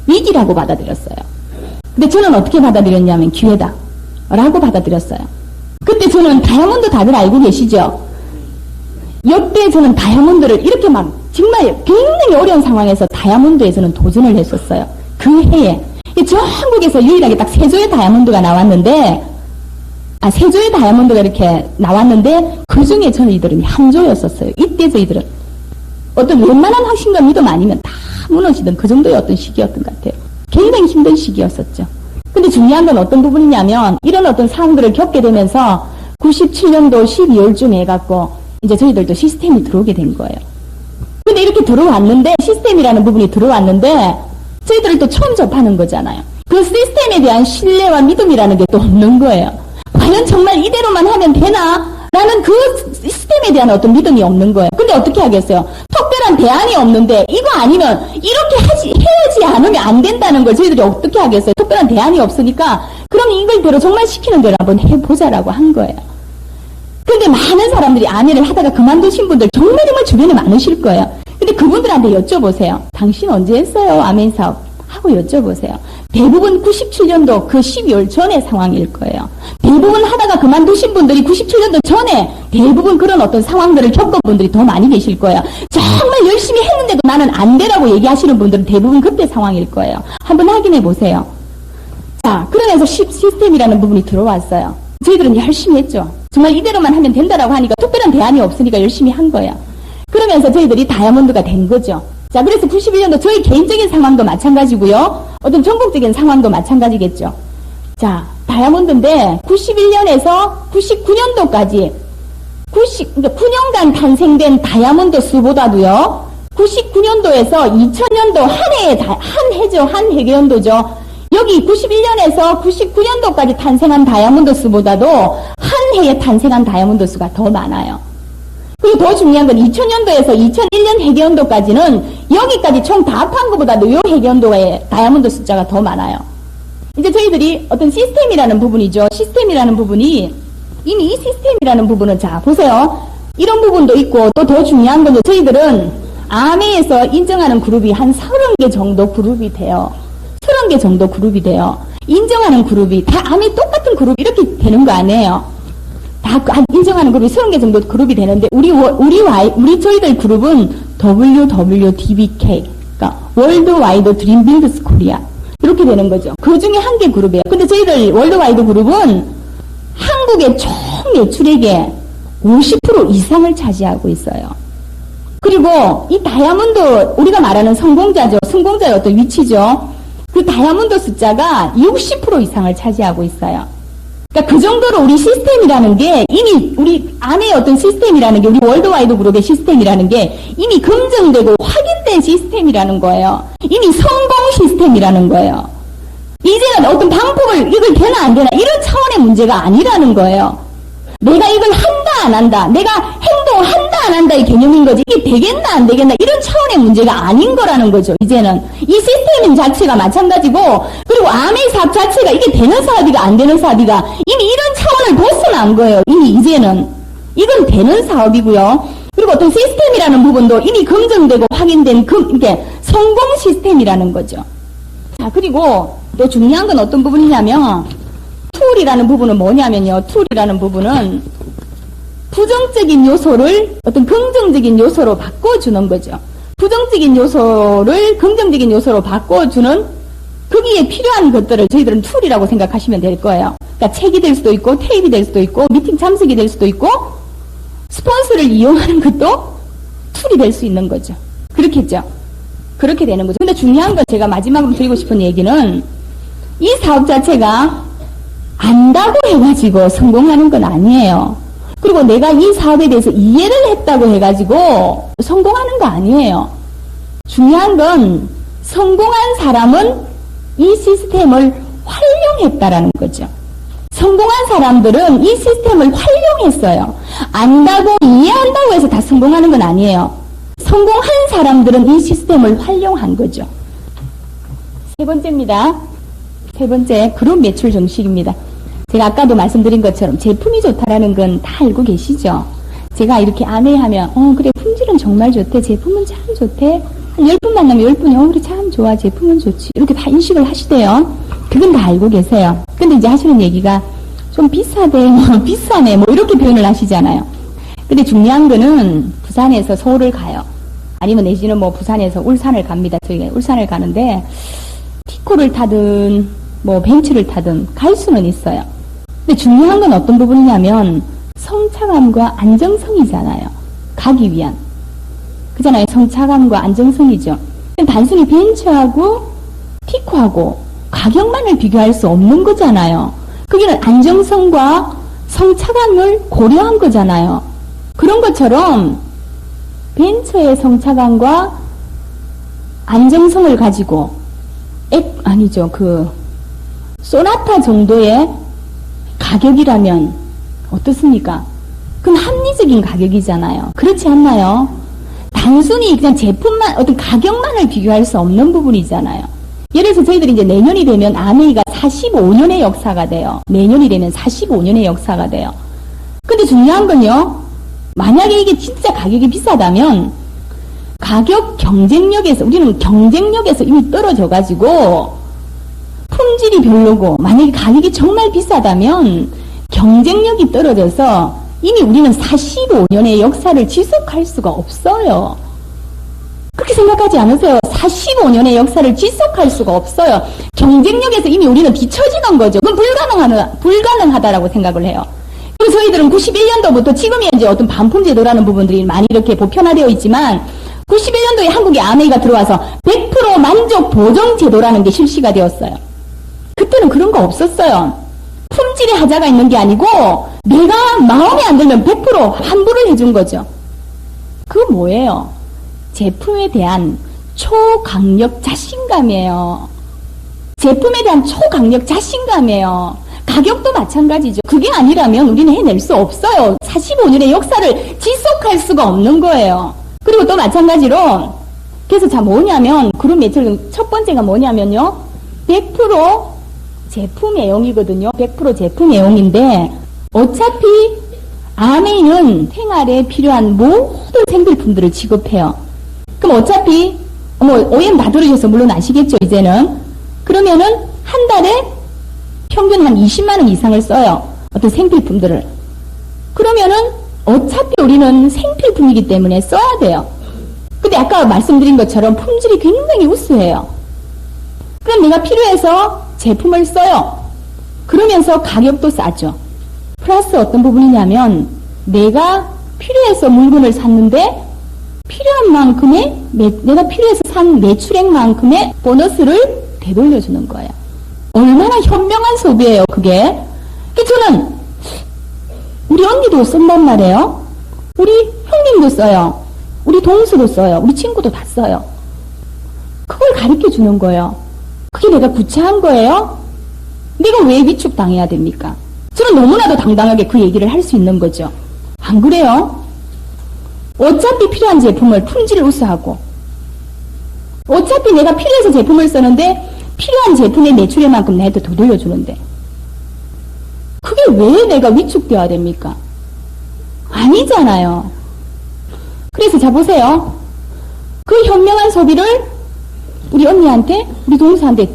위기라고 받아들였어요. 근데 저는 어떻게 받아들였냐면 기회다 라고 받아들였어요. 그때 저는 다이아몬드 다들 알고 계시죠? 역대 저는 다이아몬드를 이렇게 막 정말 굉장히 어려운 상황에서 다이아몬드에서는 도전을 했었어요. 그 해에 저 한국에서 유일하게 딱 세조의 다이아몬드가 나왔는데 세조의 다이아몬드가 이렇게 나왔는데 그 중에 저희들은 한조였었어요. 이때 저희들은 어떤 웬만한 확신과 믿음 아니면 다 무너지던 그 정도의 어떤 시기였던 것 같아요. 굉장히 힘든 시기였었죠. 근데 중요한 건 어떤 부분이냐면 이런 어떤 상황들을 겪게 되면서 97년도 12월쯤에 해갖고 이제 저희들도 시스템이 들어오게 된 거예요. 근데 이렇게 들어왔는데 시스템이라는 부분이 들어왔는데 저희들을 또 처음 접하는 거잖아요. 그 시스템에 대한 신뢰와 믿음이라는 게 또 없는 거예요. 과연 정말 이대로만 하면 되나? 라는 그 시스템에 대한 어떤 믿음이 없는 거예요. 근데 어떻게 하겠어요? 특별한 대안이 없는데 이거 아니면 이렇게 해야지 않으면 안 된다는 걸 저희들이 어떻게 하겠어요? 특별한 대안이 없으니까 그럼 이걸대로 정말 시키는 대로 한번 해보자라고 한 거예요. 근데 많은 사람들이 아내를 하다가 그만두신 분들 정말 주변에 많으실 거예요. 근데 그분들한테 여쭤보세요. 당신 언제 했어요? 아멘 사업. 하고 여쭤보세요. 대부분 97년도 그 12월 전의 상황일 거예요. 대부분 하다가 그만두신 분들이 97년도 전에 대부분 그런 어떤 상황들을 겪은 분들이 더 많이 계실 거예요. 정말 열심히 했는데도 나는 안 되라고 얘기하시는 분들은 대부분 그때 상황일 거예요. 한번 확인해 보세요. 자, 그러면서 시스템이라는 부분이 들어왔어요. 저희들은 열심히 했죠. 정말 이대로만 하면 된다라고 하니까 특별한 대안이 없으니까 열심히 한 거예요. 그러면서 저희들이 다이아몬드가 된 거죠. 자, 그래서 91년도 저희 개인적인 상황도 마찬가지고요. 어떤 전국적인 상황도 마찬가지겠죠. 자, 다이아몬드인데 91년에서 99년도까지 9년간 탄생된 다이아몬드 수보다도요. 99년도에서 2000년도 한 해죠. 한 해계연도죠. 여기 91년에서 99년도까지 탄생한 다이아몬드 수보다도 한 해에 탄생한 다이아몬드 수가 더 많아요. 그리고 더 중요한 건 2000년도에서 2001년 해계연도까지는 여기까지 총 다 합한 것보다도 이 해계연도의 다이아몬드 숫자가 더 많아요. 이제 저희들이 어떤 시스템이라는 부분이죠. 시스템이라는 부분이 이미 이 시스템이라는 부분은 자 보세요. 이런 부분도 있고 또 더 중요한 건 저희들은 아메에서 인정하는 그룹이 한 30개 정도 그룹이 돼요. 30개 정도 그룹이 돼요. 인정하는 그룹이 다 아메 똑같은 그룹 이렇게 되는 거 아니에요. 다 인정하는 그룹이 30개 정도 그룹이 되는데 우리 저희들 그룹은 WWDBK 그러니까 월드와이드 드림빌드스 코리아 이렇게 되는 거죠. 그 중에 한 개 그룹이에요. 근데 저희들 월드와이드 그룹은 한국의 총 매출액의 50% 이상을 차지하고 있어요. 그리고 이 다이아몬드 우리가 말하는 성공자죠. 성공자의 어떤 위치죠. 그 다이아몬드 숫자가 60% 이상을 차지하고 있어요. 그러니까 그 정도로 우리 시스템이라는 게 이미 우리 안에 어떤 시스템이라는 게 우리 월드와이드 그룹의 시스템이라는 게 이미 검증되고 확인된 시스템이라는 거예요. 이미 성공 시스템이라는 거예요. 이제는 어떤 방법을 이걸 되나 안 되나 이런 차원의 문제가 아니라는 거예요. 내가 이걸 한다 안 한다 내가 행동을 한다 안 한다의 개념인 거지 이게 되겠나 안 되겠나 이런 차원의 문제가 아닌 거라는 거죠. 이제는 이 시스템 자체가 마찬가지고 그리고 아메 사업 자체가 이게 되는 사업이가 안 되는 사업이가 이미 이런 차원을 벗어난 거예요. 이미 이제는 이건 되는 사업이고요. 그리고 어떤 시스템이라는 부분도 이미 검증되고 확인된 이게 성공 시스템이라는 거죠. 자, 그리고 또 중요한 건 어떤 부분이냐면 툴이라는 부분은 뭐냐면요. 툴이라는 부분은 부정적인 요소를 어떤 긍정적인 요소로 바꿔주는 거죠. 부정적인 요소를 긍정적인 요소로 바꿔주는 거기에 필요한 것들을 저희들은 툴이라고 생각하시면 될 거예요. 그러니까 책이 될 수도 있고 테이프이 될 수도 있고 미팅 참석이 될 수도 있고 스폰서를 이용하는 것도 툴이 될 수 있는 거죠. 그렇겠죠. 그렇게 되는 거죠. 근데 중요한 건 제가 마지막으로 드리고 싶은 얘기는 이 사업 자체가 안다고 해가지고 성공하는 건 아니에요. 그리고 내가 이 사업에 대해서 이해를 했다고 해가지고 성공하는 거 아니에요. 중요한 건 성공한 사람은 이 시스템을 활용했다라는 거죠. 성공한 사람들은 이 시스템을 활용했어요. 안다고 이해한다고 해서 다 성공하는 건 아니에요. 성공한 사람들은 이 시스템을 활용한 거죠. 세 번째입니다. 세 번째, 그룹 매출 정식입니다. 제가 아까도 말씀드린 것처럼 제품이 좋다라는 건 다 알고 계시죠? 제가 이렇게 안내하면 그래 품질은 정말 좋대, 제품은 참 좋대, 한 10분 만나면 10분이 그래 참 좋아, 제품은 좋지, 이렇게 다 인식을 하시대요. 그건 다 알고 계세요. 근데 이제 하시는 얘기가 좀 비싸대, 비싸네, 이렇게 표현을 하시잖아요. 근데 중요한 거는 부산에서 서울을 가요. 아니면 내지는 부산에서 울산을 갑니다. 저희가 울산을 가는데 티코를 타든 벤츠를 타든 갈 수는 있어요. 근데 중요한 건 어떤 부분이냐면 성차감과 안정성이잖아요. 가기 위한. 그잖아요. 성차감과 안정성이죠. 단순히 벤츠하고 티코하고 가격만을 비교할 수 없는 거잖아요. 거기는 안정성과 성차감을 고려한 거잖아요. 그런 것처럼 벤츠의 성차감과 안정성을 가지고 소나타 정도의 가격이라면 어떻습니까? 그건 합리적인 가격이잖아요. 그렇지 않나요? 단순히 그냥 제품만, 어떤 가격만을 비교할 수 없는 부분이잖아요. 예를 들어서 저희들이 이제 내년이 되면 아메이가 45년의 역사가 돼요. 내년이 되면 45년의 역사가 돼요. 근데 중요한 건요, 만약에 이게 진짜 가격이 비싸다면 가격 경쟁력에서, 우리는 경쟁력에서 이미 떨어져가지고 품질이 별로고, 만약에 가격이 정말 비싸다면 경쟁력이 떨어져서 이미 우리는 45년의 역사를 지속할 수가 없어요. 그렇게 생각하지 않으세요? 45년의 역사를 지속할 수가 없어요. 경쟁력에서 이미 우리는 뒤처지는 거죠. 그건 불가능하다라고 생각을 해요. 그래서 저희들은 91년도부터 지금이 이제 어떤 반품 제도라는 부분들이 많이 이렇게 보편화되어 있지만 91년도에 한국에 아메이가 들어와서 100% 만족 보정 제도라는 게 실시가 되었어요. 그때는 그런 거 없었어요. 품질의 하자가 있는 게 아니고 내가 마음에 안 들면 100% 환불을 해준 거죠. 그거 뭐예요? 제품에 대한 초강력 자신감이에요. 제품에 대한 초강력 자신감이에요. 가격도 마찬가지죠. 그게 아니라면 우리는 해낼 수 없어요. 45년의 역사를 지속할 수가 없는 거예요. 그리고 또 마찬가지로 그래서 자 뭐냐면 그룹 매출 첫 번째가 뭐냐면요. 100% 제품 애용이거든요. 100% 제품 애용인데 어차피 아메이는 생활에 필요한 모든 생필품들을 지급해요. 그럼 어차피 OEM 다 들으셔서 물론 아시겠죠 이제는. 그러면은 한 달에 평균 한 20만 원 이상을 써요. 어떤 생필품들을. 그러면은 어차피 우리는 생필품이기 때문에 써야 돼요. 근데 아까 말씀드린 것처럼 품질이 굉장히 우수해요. 그럼 내가 필요해서 제품을 써요. 그러면서 가격도 싸죠. 플러스 어떤 부분이냐면 내가 필요해서 물건을 샀는데 필요한 만큼의 내가 필요해서 산 매출액만큼의 보너스를 되돌려주는 거예요. 얼마나 현명한 소비예요, 그게. 저는 우리 언니도 쓴단 말이에요. 우리 형님도 써요. 우리 동수도 써요. 우리 친구도 다 써요. 그걸 가르쳐 주는 거예요. 그게 내가 구차한 거예요? 내가 왜 위축당해야 됩니까? 저는 너무나도 당당하게 그 얘기를 할 수 있는 거죠. 안 그래요? 어차피 필요한 제품을 품질을 우수하고 어차피 내가 필요해서 제품을 쓰는데 필요한 제품의 매출액만큼 내도 더 돌려주는데 그게 왜 내가 위축되어야 됩니까? 아니잖아요. 그래서 자 보세요. 그 현명한 소비를 우리 언니한테 우리 동서한테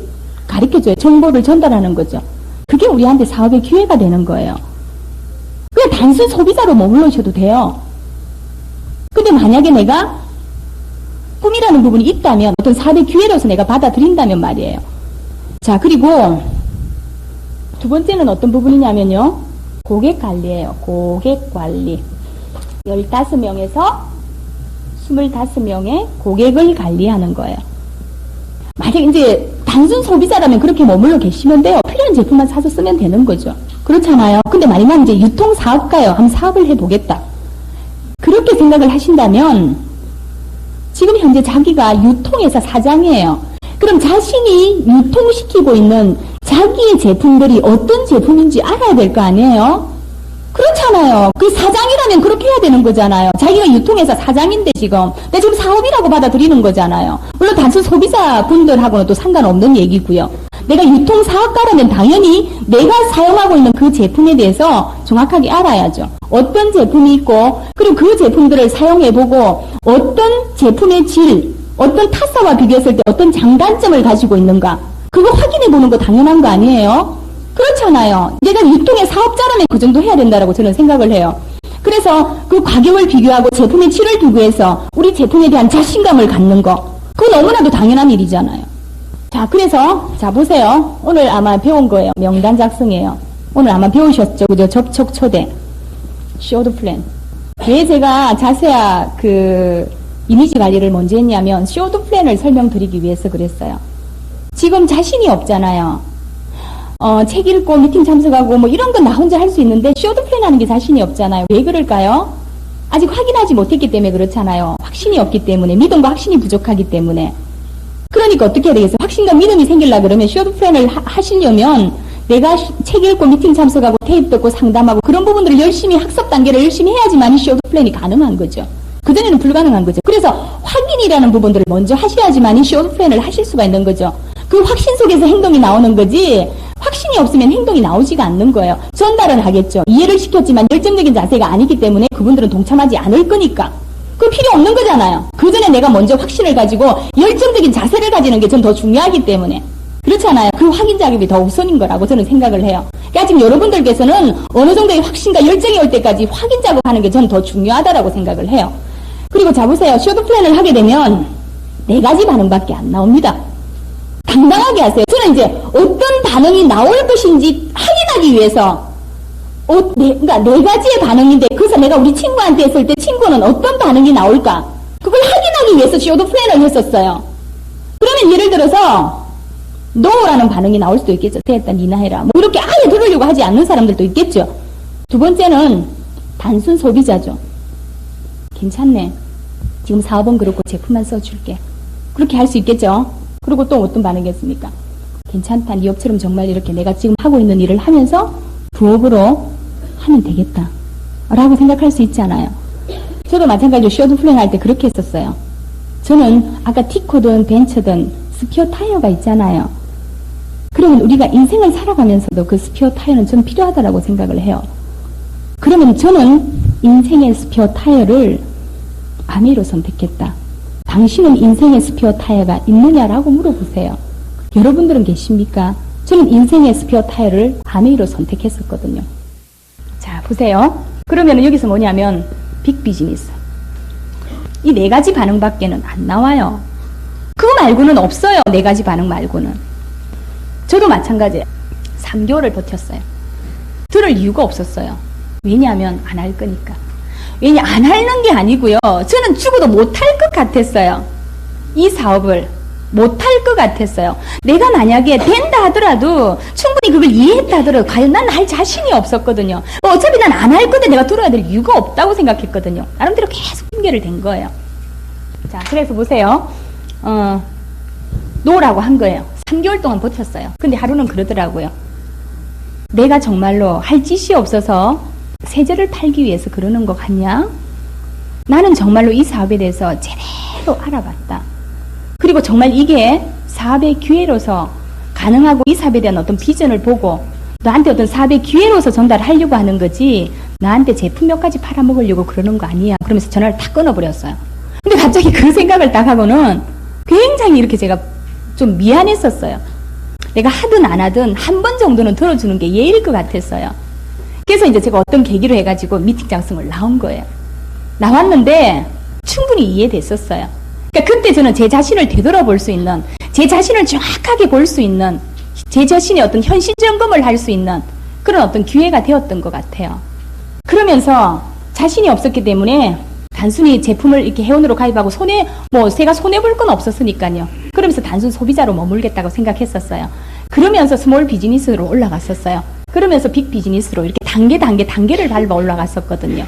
가르쳐줘요. 정보를 전달하는 거죠. 그게 우리한테 사업의 기회가 되는 거예요. 그냥 단순 소비자로 머물러셔도 돼요. 근데 만약에 내가 꿈이라는 부분이 있다면 어떤 사업의 기회로서 내가 받아들인다면 말이에요. 자 그리고 두 번째는 어떤 부분이냐면요. 고객 관리예요. 고객 관리. 15명에서 25명의 고객을 관리하는 거예요. 만약 이제 단순 소비자라면 그렇게 머물러 계시면 돼요. 필요한 제품만 사서 쓰면 되는 거죠. 그렇잖아요. 근데 만약 이제 유통사업가요. 한번 사업을 해보겠다. 그렇게 생각을 하신다면 지금 현재 자기가 유통회사 사장이에요. 그럼 자신이 유통시키고 있는 자기의 제품들이 어떤 제품인지 알아야 될 거 아니에요? 그렇잖아요. 그 사장이라면 그렇게 해야 되는 거잖아요. 자기가 유통회사 사장인데 지금 내가 지금 사업이라고 받아들이는 거잖아요. 물론 단순 소비자분들하고는 또 상관없는 얘기고요. 내가 유통사업가라면 당연히 내가 사용하고 있는 그 제품에 대해서 정확하게 알아야죠. 어떤 제품이 있고 그리고 그 제품들을 사용해보고 어떤 제품의 질, 어떤 타사와 비교했을 때 어떤 장단점을 가지고 있는가 그거 확인해보는 거 당연한 거 아니에요? 그렇잖아요. 내가 유통의 사업자라면 그 정도 해야 된다고 저는 생각을 해요. 그래서 그 가격을 비교하고 제품의 질을 비교해서 우리 제품에 대한 자신감을 갖는 거 그거 너무나도 당연한 일이잖아요. 자, 그래서 자 보세요. 오늘 아마 배운 거예요. 명단 작성이에요. 오늘 아마 배우셨죠? 그죠? 접촉 초대, 쇼드 플랜. 왜 제가 자세한 그 이미지 관리를 먼저 했냐면 쇼드 플랜을 설명드리기 위해서 그랬어요. 지금 자신이 없잖아요. 책 읽고 미팅 참석하고 뭐 이런 건 나 혼자 할 수 있는데 쇼드 플랜 하는 게 자신이 없잖아요. 왜 그럴까요? 아직 확인하지 못했기 때문에 그렇잖아요. 확신이 없기 때문에, 믿음과 확신이 부족하기 때문에. 그러니까 어떻게 해야 되겠어요? 확신과 믿음이 생기려고 그러면 쇼드 플랜을 하시려면 내가 책 읽고 미팅 참석하고 테이프 듣고 상담하고 그런 부분들을 열심히 학습 단계를 열심히 해야지만 이 쇼드 플랜이 가능한 거죠. 그전에는 불가능한 거죠. 그래서 확인이라는 부분들을 먼저 하셔야지만 이 쇼드 플랜을 하실 수가 있는 거죠. 그 확신 속에서 행동이 나오는 거지 확신이 없으면 행동이 나오지가 않는 거예요. 전달은 하겠죠. 이해를 시켰지만 열정적인 자세가 아니기 때문에 그분들은 동참하지 않을 거니까. 그 필요 없는 거잖아요. 그 전에 내가 먼저 확신을 가지고 열정적인 자세를 가지는 게 전 더 중요하기 때문에. 그렇잖아요. 그 확인 작업이 더 우선인 거라고 저는 생각을 해요. 그러니까 지금 여러분들께서는 어느 정도의 확신과 열정이 올 때까지 확인 작업하는 게 전 더 중요하다라고 생각을 해요. 그리고 자 보세요. 쇼드 플랜을 하게 되면 4가지 반응밖에 안 나옵니다. 당당하게 하세요. 저는 이제 어떤 반응이 나올 것인지 확인하기 위해서 그러니까 4가지의 반응인데 그래서 내가 우리 친구한테 했을 때 친구는 어떤 반응이 나올까? 그걸 확인하기 위해서 쇼드 플랜을 했었어요. 그러면 예를 들어서 노라는 반응이 나올 수도 있겠죠. 됐다 니나 해라. 뭐 이렇게 아예 들으려고 하지 않는 사람들도 있겠죠. 두 번째는 단순 소비자죠. 괜찮네. 지금 사업은 그렇고 제품만 써줄게. 그렇게 할 수 있겠죠. 그리고 또 어떤 반응이겠습니까? 괜찮다. 네 업처럼 정말 이렇게 내가 지금 하고 있는 일을 하면서 부업으로 하면 되겠다. 라고 생각할 수 있잖아요. 저도 마찬가지로 쇼드 플랜 할 때 그렇게 했었어요. 저는 아까 티코든 벤처든 스피어 타이어가 있잖아요. 그러면 우리가 인생을 살아가면서도 그 스피어 타이어는 좀 필요하다고 생각을 해요. 그러면 저는 인생의 스피어 타이어를 아메이로 선택했다. 당신은 인생의 스피어 타이어가 있느냐라고 물어보세요. 여러분들은 계십니까? 저는 인생의 스피어 타이어를 아메이로 선택했었거든요. 자, 보세요. 그러면 여기서 뭐냐면 빅 비즈니스. 이 4가지 반응밖에는 안 나와요. 그거 말고는 없어요. 4가지 반응 말고는. 저도 마찬가지예요. 3개월을 버텼어요. 들을 이유가 없었어요. 왜냐하면 안 할 거니까. 왜냐 안 하는 게 아니고요. 저는 죽어도 못할 것 같았어요. 이 사업을 못할 것 같았어요. 내가 만약에 된다 하더라도 충분히 그걸 이해했다 하더라도 과연 난 할 자신이 없었거든요. 어차피 난 안 할 건데 내가 들어야 될 이유가 없다고 생각했거든요. 나름대로 계속 핑계를 댄 거예요. 자, 그래서 보세요. 노라고 한 거예요. 3개월 동안 버텼어요. 근데 하루는 그러더라고요. 내가 정말로 할 짓이 없어서 세제를 팔기 위해서 그러는 것 같냐? 나는 정말로 이 사업에 대해서 제대로 알아봤다. 그리고 정말 이게 사업의 기회로서 가능하고 이 사업에 대한 어떤 비전을 보고 너한테 어떤 사업의 기회로서 전달하려고 하는 거지 나한테 제품 몇 가지 팔아먹으려고 그러는 거 아니야. 그러면서 전화를 다 끊어버렸어요. 근데 갑자기 그 생각을 딱 하고는 굉장히 이렇게 제가 좀 미안했었어요. 내가 하든 안 하든 한 번 정도는 들어주는 게 예의일 것 같았어요. 그래서 이제 제가 어떤 계기로 해가지고 미팅 작성을 나온 거예요. 나왔는데 충분히 이해됐었어요. 그러니까 그때 저는 제 자신을 되돌아볼 수 있는, 제 자신을 정확하게 볼 수 있는, 제 자신의 어떤 현실 점검을 할 수 있는 그런 어떤 기회가 되었던 것 같아요. 그러면서 자신이 없었기 때문에 단순히 제품을 이렇게 회원으로 가입하고 제가 손해볼 건 없었으니까요. 그러면서 단순 소비자로 머물겠다고 생각했었어요. 그러면서 스몰 비즈니스로 올라갔었어요. 그러면서 빅 비즈니스로 이렇게 단계를 밟아 올라갔었거든요.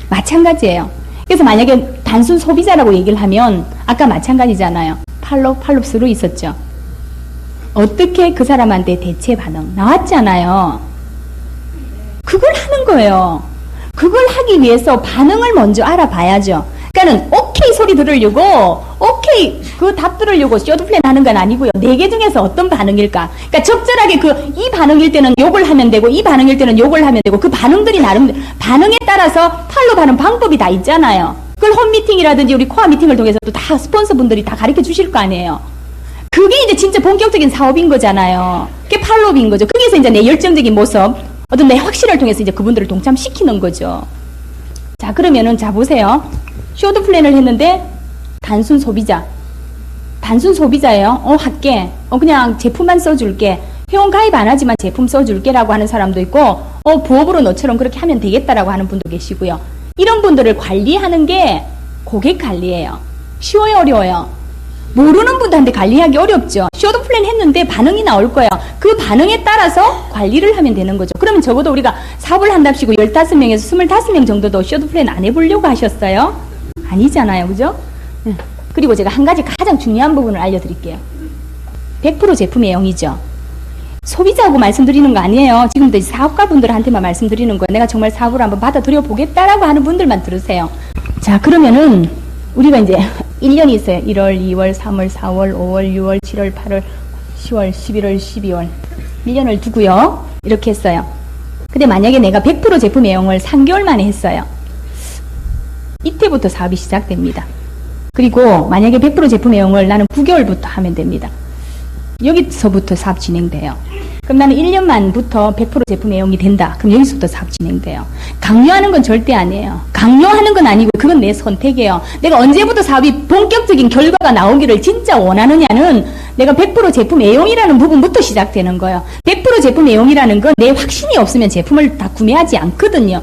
마찬가지예요. 그래서 만약에 단순 소비자라고 얘기를 하면 아까 마찬가지잖아요. 팔롭 스루 있었죠. 어떻게 그 사람한테 대체 반응 나왔잖아요. 그걸 하는 거예요. 그걸 하기 위해서 반응을 먼저 알아봐야죠. 그러니까는 오케이 소리 들으려고 오케이 그 답 들으려고 쇼트플랜 하는 건 아니고요. 4개 중에서 어떤 반응일까? 그러니까 적절하게 이 반응일 때는 욕을 하면 되고 이 반응일 때는 욕을 하면 되고 그 반응들이 나름 반응에 따라서 팔로우하는 방법이 다 있잖아요. 그걸 홈미팅이라든지 우리 코아 미팅을 통해서도 다 스폰서분들이 다 가르쳐 주실 거 아니에요. 그게 이제 진짜 본격적인 사업인 거잖아요. 그게 팔로우인 거죠. 거기서 이제 내 열정적인 모습, 어떤 내 확신을 통해서 이제 그분들을 동참시키는 거죠. 자, 그러면은 자 보세요. 쇼트 플랜을 했는데 단순 소비자예요. 할게. 그냥 제품만 써줄게. 회원 가입 안 하지만 제품 써줄게라고 하는 사람도 있고, 부업으로 너처럼 그렇게 하면 되겠다라고 하는 분도 계시고요. 이런 분들을 관리하는 게 고객 관리예요. 쉬워요, 어려워요? 모르는 분들한테 관리하기 어렵죠. 쇼트 플랜 했는데 반응이 나올 거예요. 그 반응에 따라서 관리를 하면 되는 거죠. 그러면 적어도 우리가 사업을 한답시고 15명에서 25명 정도도 쇼트 플랜 안 해보려고 하셨어요? 아니잖아요. 그죠? 그리고 제가 한 가지 가장 중요한 부분을 알려드릴게요. 100% 제품 애용이죠. 소비자하고 말씀드리는 거 아니에요. 지금도 사업가분들한테만 말씀드리는 거예요. 내가 정말 사업을 한번 받아들여 보겠다라고 하는 분들만 들으세요. 자, 그러면은 우리가 이제 1년이 있어요. 1월, 2월, 3월, 4월, 5월, 6월, 7월, 8월, 10월, 11월, 12월 1년을 두고요. 이렇게 했어요. 근데 만약에 내가 100% 제품 애용을 3개월 만에 했어요. 이때부터 사업이 시작됩니다. 그리고 만약에 100% 제품 애용을 나는 9개월부터 하면 됩니다. 여기서부터 사업 진행돼요. 그럼 나는 1년 만부터 100% 제품 애용이 된다. 그럼 여기서부터 사업 진행돼요. 강요하는 건 절대 아니에요. 강요하는 건 아니고 그건 내 선택이에요. 내가 언제부터 사업이 본격적인 결과가 나오기를 진짜 원하느냐는 내가 100% 제품 애용이라는 부분부터 시작되는 거예요. 100% 제품 애용이라는 건 내 확신이 없으면 제품을 다 구매하지 않거든요.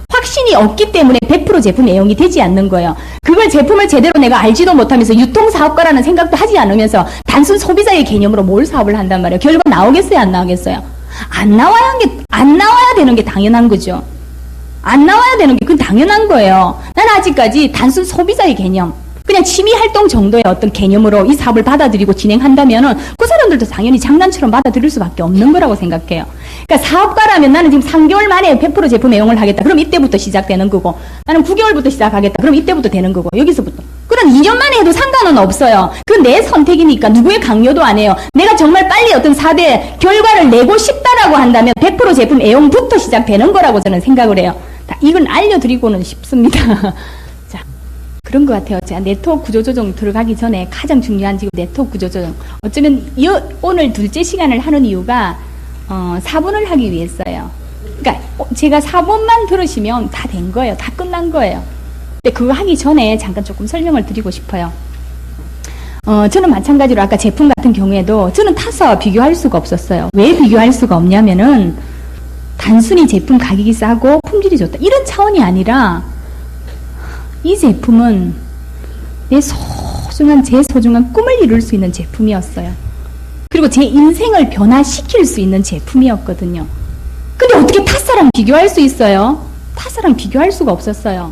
확신이 없기 때문에 100% 제품 애용이 되지 않는 거예요. 그걸 제품을 제대로 내가 알지도 못하면서 유통사업가라는 생각도 하지 않으면서 단순 소비자의 개념으로 뭘 사업을 한단 말이에요. 결과 나오겠어요? 안 나오겠어요? 안 나와야 되는 게 당연한 거죠. 안 나와야 되는 게 그건 당연한 거예요. 나는 아직까지 단순 소비자의 개념, 그냥 취미활동 정도의 어떤 개념으로 이 사업을 받아들이고 진행한다면은 그 사람들도 당연히 장난처럼 받아들일 수밖에 없는 거라고 생각해요. 그러니까 사업가라면 나는 지금 3개월 만에 100% 제품 애용을 하겠다. 그럼 이때부터 시작되는 거고, 나는 9개월부터 시작하겠다. 그럼 이때부터 되는 거고, 여기서부터. 그럼 2년 만에 해도 상관은 없어요. 그건 내 선택이니까 누구의 강요도 안 해요. 내가 정말 빨리 어떤 사업의 결과를 내고 싶다라고 한다면 100% 제품 애용부터 시작되는 거라고 저는 생각을 해요. 이건 알려드리고는 싶습니다. 자, 그런 것 같아요. 제가 네트워크 구조조정 들어가기 전에 가장 중요한 지금 네트워크 구조조정. 어쩌면 오늘 둘째 시간을 하는 이유가 4분을 하기 위해서요. 그러니까 제가 4분만 들으시면 다 된 거예요. 다 끝난 거예요. 근데 그거 하기 전에 잠깐 조금 설명을 드리고 싶어요. 저는 마찬가지로 아까 제품 같은 경우에도 저는 타사와 비교할 수가 없었어요. 왜 비교할 수가 없냐면은 단순히 제품 가격이 싸고 품질이 좋다 이런 차원이 아니라 이 제품은 제 소중한 꿈을 이룰 수 있는 제품이었어요. 그리고 제 인생을 변화시킬 수 있는 제품이었거든요. 근데 어떻게 타사랑 비교할 수 있어요? 타사랑 비교할 수가 없었어요.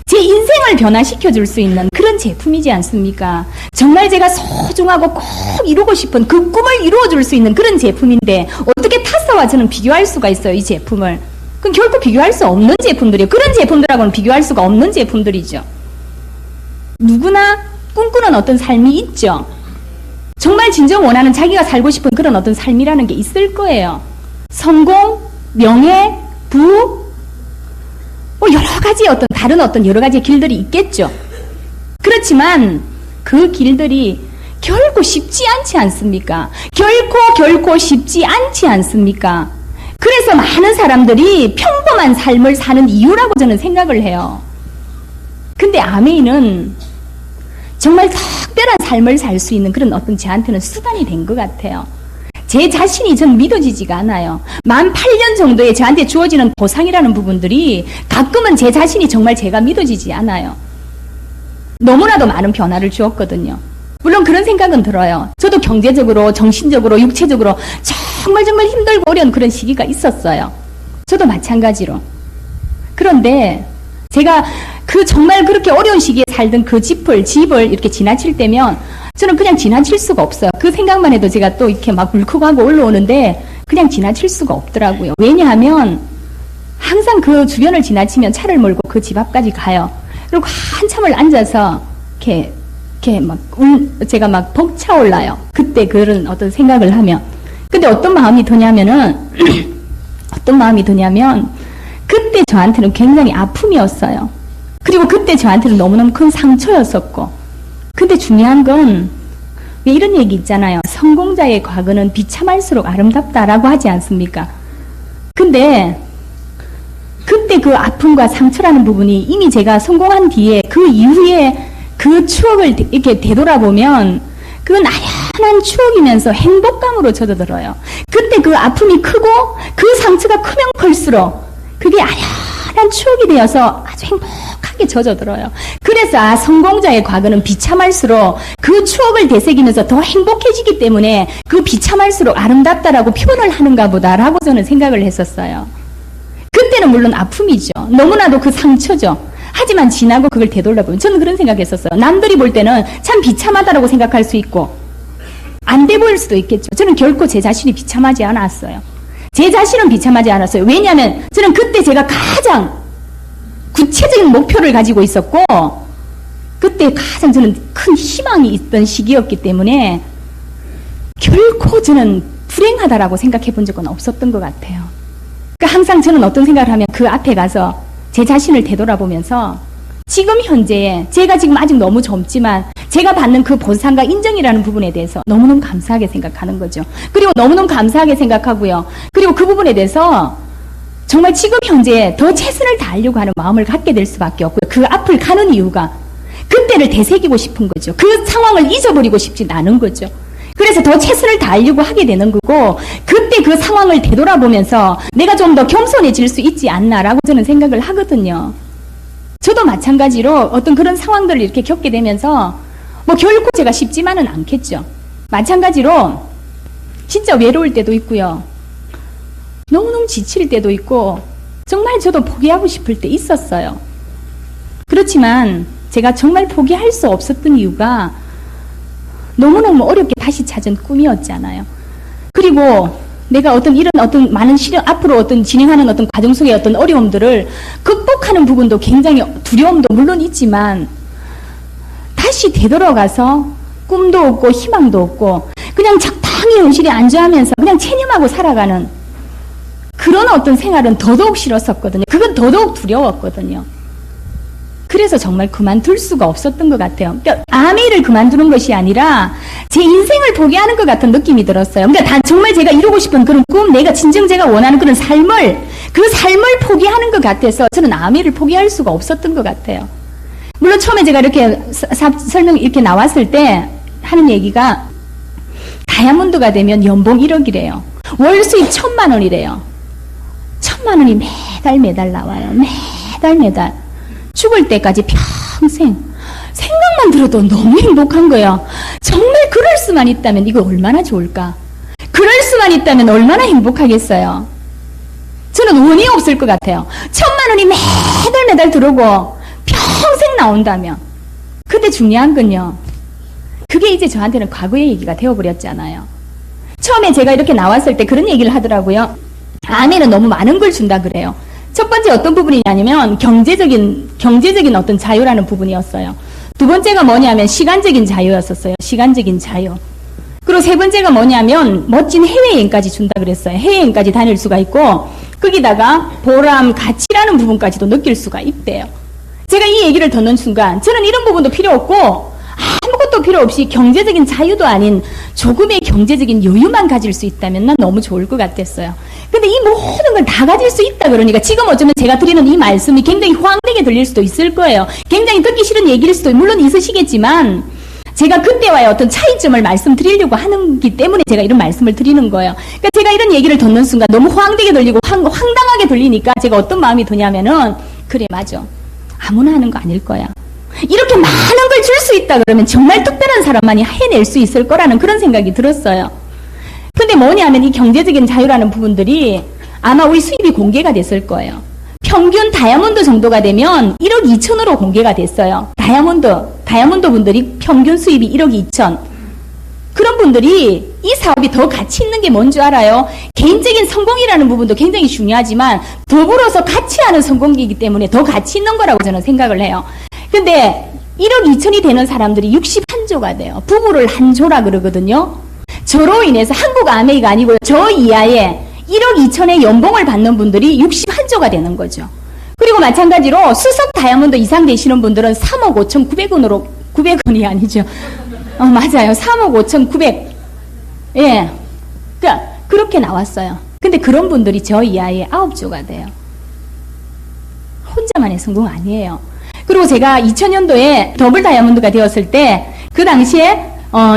제 인생을 변화시켜줄 수 있는 그런 제품이지 않습니까? 정말 제가 소중하고 꼭 이루고 싶은 그 꿈을 이루어줄 수 있는 그런 제품인데 어떻게 타사와 저는 비교할 수가 있어요, 이 제품을. 그럼 결코 비교할 수 없는 제품들이에요. 그런 제품들하고는 비교할 수가 없는 제품들이죠. 누구나 꿈꾸는 어떤 삶이 있죠. 정말 진정 원하는 자기가 살고 싶은 그런 어떤 삶이라는 게 있을 거예요. 성공, 명예, 부, 여러 가지 어떤 다른 어떤 여러 가지 길들이 있겠죠. 그렇지만 그 길들이 결코 쉽지 않지 않습니까? 결코 쉽지 않지 않습니까? 그래서 많은 사람들이 평범한 삶을 사는 이유라고 저는 생각을 해요. 근데 아메이는 정말 특별한 삶을 살 수 있는 그런 어떤 저한테는 수단이 된 것 같아요. 제 자신이 전 믿어지지가 않아요. 만 8년 정도에 저한테 주어지는 보상이라는 부분들이 가끔은 제 자신이 정말 제가 믿어지지 않아요. 너무나도 많은 변화를 주었거든요. 물론 그런 생각은 들어요. 저도 경제적으로, 정신적으로, 육체적으로 정말 힘들고 어려운 그런 시기가 있었어요. 저도 마찬가지로. 그런데 제가 그 정말 그렇게 어려운 시기에 살던 그 집을 이렇게 지나칠 때면 저는 그냥 지나칠 수가 없어요. 그 생각만 해도 제가 또 이렇게 막 울컥하고 올라오는데 그냥 지나칠 수가 없더라고요. 왜냐하면 항상 그 주변을 지나치면 차를 몰고 그 집 앞까지 가요. 그리고 한참을 앉아서 제가 막 벅차올라요. 그때 그런 어떤 생각을 하면. 근데 어떤 마음이 드냐면 그때 저한테는 굉장히 아픔이었어요. 그리고 그때 저한테는 너무너무 큰 상처였었고. 근데 중요한 건 왜 이런 얘기 있잖아요. 성공자의 과거는 비참할수록 아름답다라고 하지 않습니까? 근데 그때 그 아픔과 상처라는 부분이 이미 제가 성공한 뒤에 그 이후에 그 추억을 이렇게 되돌아보면 그건 아련한 추억이면서 행복감으로 젖어들어요. 그때 그 아픔이 크고 그 상처가 크면 클수록 그게 아련한 추억이 되어서 아주 행복하게 젖어들어요. 그래서 성공자의 과거는 비참할수록 그 추억을 되새기면서 더 행복해지기 때문에 그 비참할수록 아름답다라고 표현을 하는가 보다라고 저는 생각을 했었어요. 그때는 물론 아픔이죠. 너무나도 그 상처죠. 하지만 지나고 그걸 되돌아보면 저는 그런 생각했었어요. 남들이 볼 때는 참 비참하다라고 생각할 수 있고 안 돼 보일 수도 있겠죠. 저는 결코 제 자신이 비참하지 않았어요. 제 자신은 비참하지 않았어요. 왜냐하면 저는 그때 제가 가장 구체적인 목표를 가지고 있었고 그때 가장 저는 큰 희망이 있던 시기였기 때문에 결코 저는 불행하다라고 생각해 본 적은 없었던 것 같아요. 그러니까 항상 저는 어떤 생각을 하면 그 앞에 가서 제 자신을 되돌아보면서 지금 현재에 제가 지금 아직 너무 젊지만 제가 받는 그 보상과 인정이라는 부분에 대해서 너무너무 감사하게 생각하는 거죠. 그리고 너무너무 감사하게 생각하고요. 그리고 그 부분에 대해서 정말 지금 현재에 더 최선을 다하려고 하는 마음을 갖게 될 수밖에 없고요. 그 앞을 가는 이유가 그때를 되새기고 싶은 거죠. 그 상황을 잊어버리고 싶지 않은 거죠. 그래서 더 최선을 다하려고 하게 되는 거고 그때 그 상황을 되돌아보면서 내가 좀 더 겸손해질 수 있지 않나라고 저는 생각을 하거든요. 저도 마찬가지로 어떤 그런 상황들을 이렇게 겪게 되면서 뭐 결코 제가 쉽지만은 않겠죠. 마찬가지로 진짜 외로울 때도 있고요. 너무너무 지칠 때도 있고 정말 저도 포기하고 싶을 때 있었어요. 그렇지만 제가 정말 포기할 수 없었던 이유가 너무너무 어렵게 다시 찾은 꿈이었잖아요. 그리고 내가 어떤 많은 시련, 앞으로 진행하는 과정 속의 어떤 어려움들을 극복하는 부분도 굉장히 두려움도 물론 있지만 다시 되돌아가서 꿈도 없고 희망도 없고 그냥 적당히 현실에 안주하면서 그냥 체념하고 살아가는 그런 어떤 생활은 더더욱 싫었었거든요. 그건 더더욱 두려웠거든요. 그래서 정말 그만둘 수가 없었던 것 같아요. 그러니까 아미를 그만두는 것이 아니라 제 인생을 포기하는 것 같은 느낌이 들었어요. 그러니까 정말 제가 이루고 싶은 그런 꿈, 내가 진정 제가 원하는 그런 삶을 포기하는 것 같아서 저는 아미를 포기할 수가 없었던 것 같아요. 물론 처음에 제가 이렇게 설명이 이렇게 나왔을 때 하는 얘기가 다이아몬드가 되면 연봉 1억이래요. 월 수입 1,000만 원이래요. 1,000만 원이 매달 나와요. 매달. 죽을 때까지 평생 생각만 들어도 너무 행복한 거예요. 정말 그럴 수만 있다면 이거 얼마나 좋을까? 그럴 수만 있다면 얼마나 행복하겠어요? 저는 원이 없을 것 같아요. 1,000만 원이 매달 들어오고 평생 나온다면. 근데 중요한 건요. 그게 이제 저한테는 과거의 얘기가 되어버렸잖아요. 처음에 제가 이렇게 나왔을 때 그런 얘기를 하더라고요. 아내는 너무 많은 걸 준다 그래요. 첫 번째 어떤 부분이냐면 경제적인 어떤 자유라는 부분이었어요. 두 번째가 뭐냐면 시간적인 자유였었어요. 시간적인 자유. 그리고 세 번째가 뭐냐면 멋진 해외여행까지 준다 그랬어요. 해외여행까지 다닐 수가 있고 거기다가 보람, 가치라는 부분까지도 느낄 수가 있대요. 제가 이 얘기를 듣는 순간 저는 이런 부분도 필요 없고 아무것도 필요 없이 경제적인 자유도 아닌 조금의 경제적인 여유만 가질 수 있다면 난 너무 좋을 것 같았어요. 근데 이 모든 걸 다 가질 수 있다 그러니까 지금 어쩌면 제가 드리는 이 말씀이 굉장히 호황되게 들릴 수도 있을 거예요. 굉장히 듣기 싫은 얘기일 수도 물론 있으시겠지만 제가 그때와의 어떤 차이점을 말씀드리려고 하는기 때문에 제가 이런 말씀을 드리는 거예요. 그러니까 제가 이런 얘기를 듣는 순간 너무 호황되게 들리고 황당하게 들리니까 제가 어떤 마음이 드냐면은 그래 맞아. 아무나 하는 거 아닐 거야. 이렇게 많은 걸 줄 수 있다 그러면 정말 특별한 사람만이 해낼 수 있을 거라는 그런 생각이 들었어요. 근데 뭐냐면 이 경제적인 자유라는 부분들이 아마 우리 수입이 공개가 됐을 거예요. 평균 다이아몬드 정도가 되면 1억 2천으로 공개가 됐어요. 다이아몬드 분들이 평균 수입이 1억 2천. 그런 분들이 이 사업이 더 가치 있는 게 뭔 줄 알아요? 개인적인 성공이라는 부분도 굉장히 중요하지만 더불어서 가치 하는 성공이기 때문에 더 가치 있는 거라고 저는 생각을 해요. 근데 1억 2천이 되는 사람들이 61조가 돼요. 부부를 한 조라 그러거든요. 저로 인해서 한국 아메이가 아니고요. 저 이하에 1억 2천의 연봉을 받는 분들이 61조가 되는 거죠. 그리고 마찬가지로 수석 다이아몬드 이상 되시는 분들은 3억 5,900원으로 900원이 아니죠. 맞아요. 3억 5,900. 예. 그러니까 그렇게 나왔어요. 근데 그런 분들이 저 이하에 9조가 돼요. 혼자만의 성공 아니에요. 그리고 제가 2000년도에 더블 다이아몬드가 되었을 때 그 당시에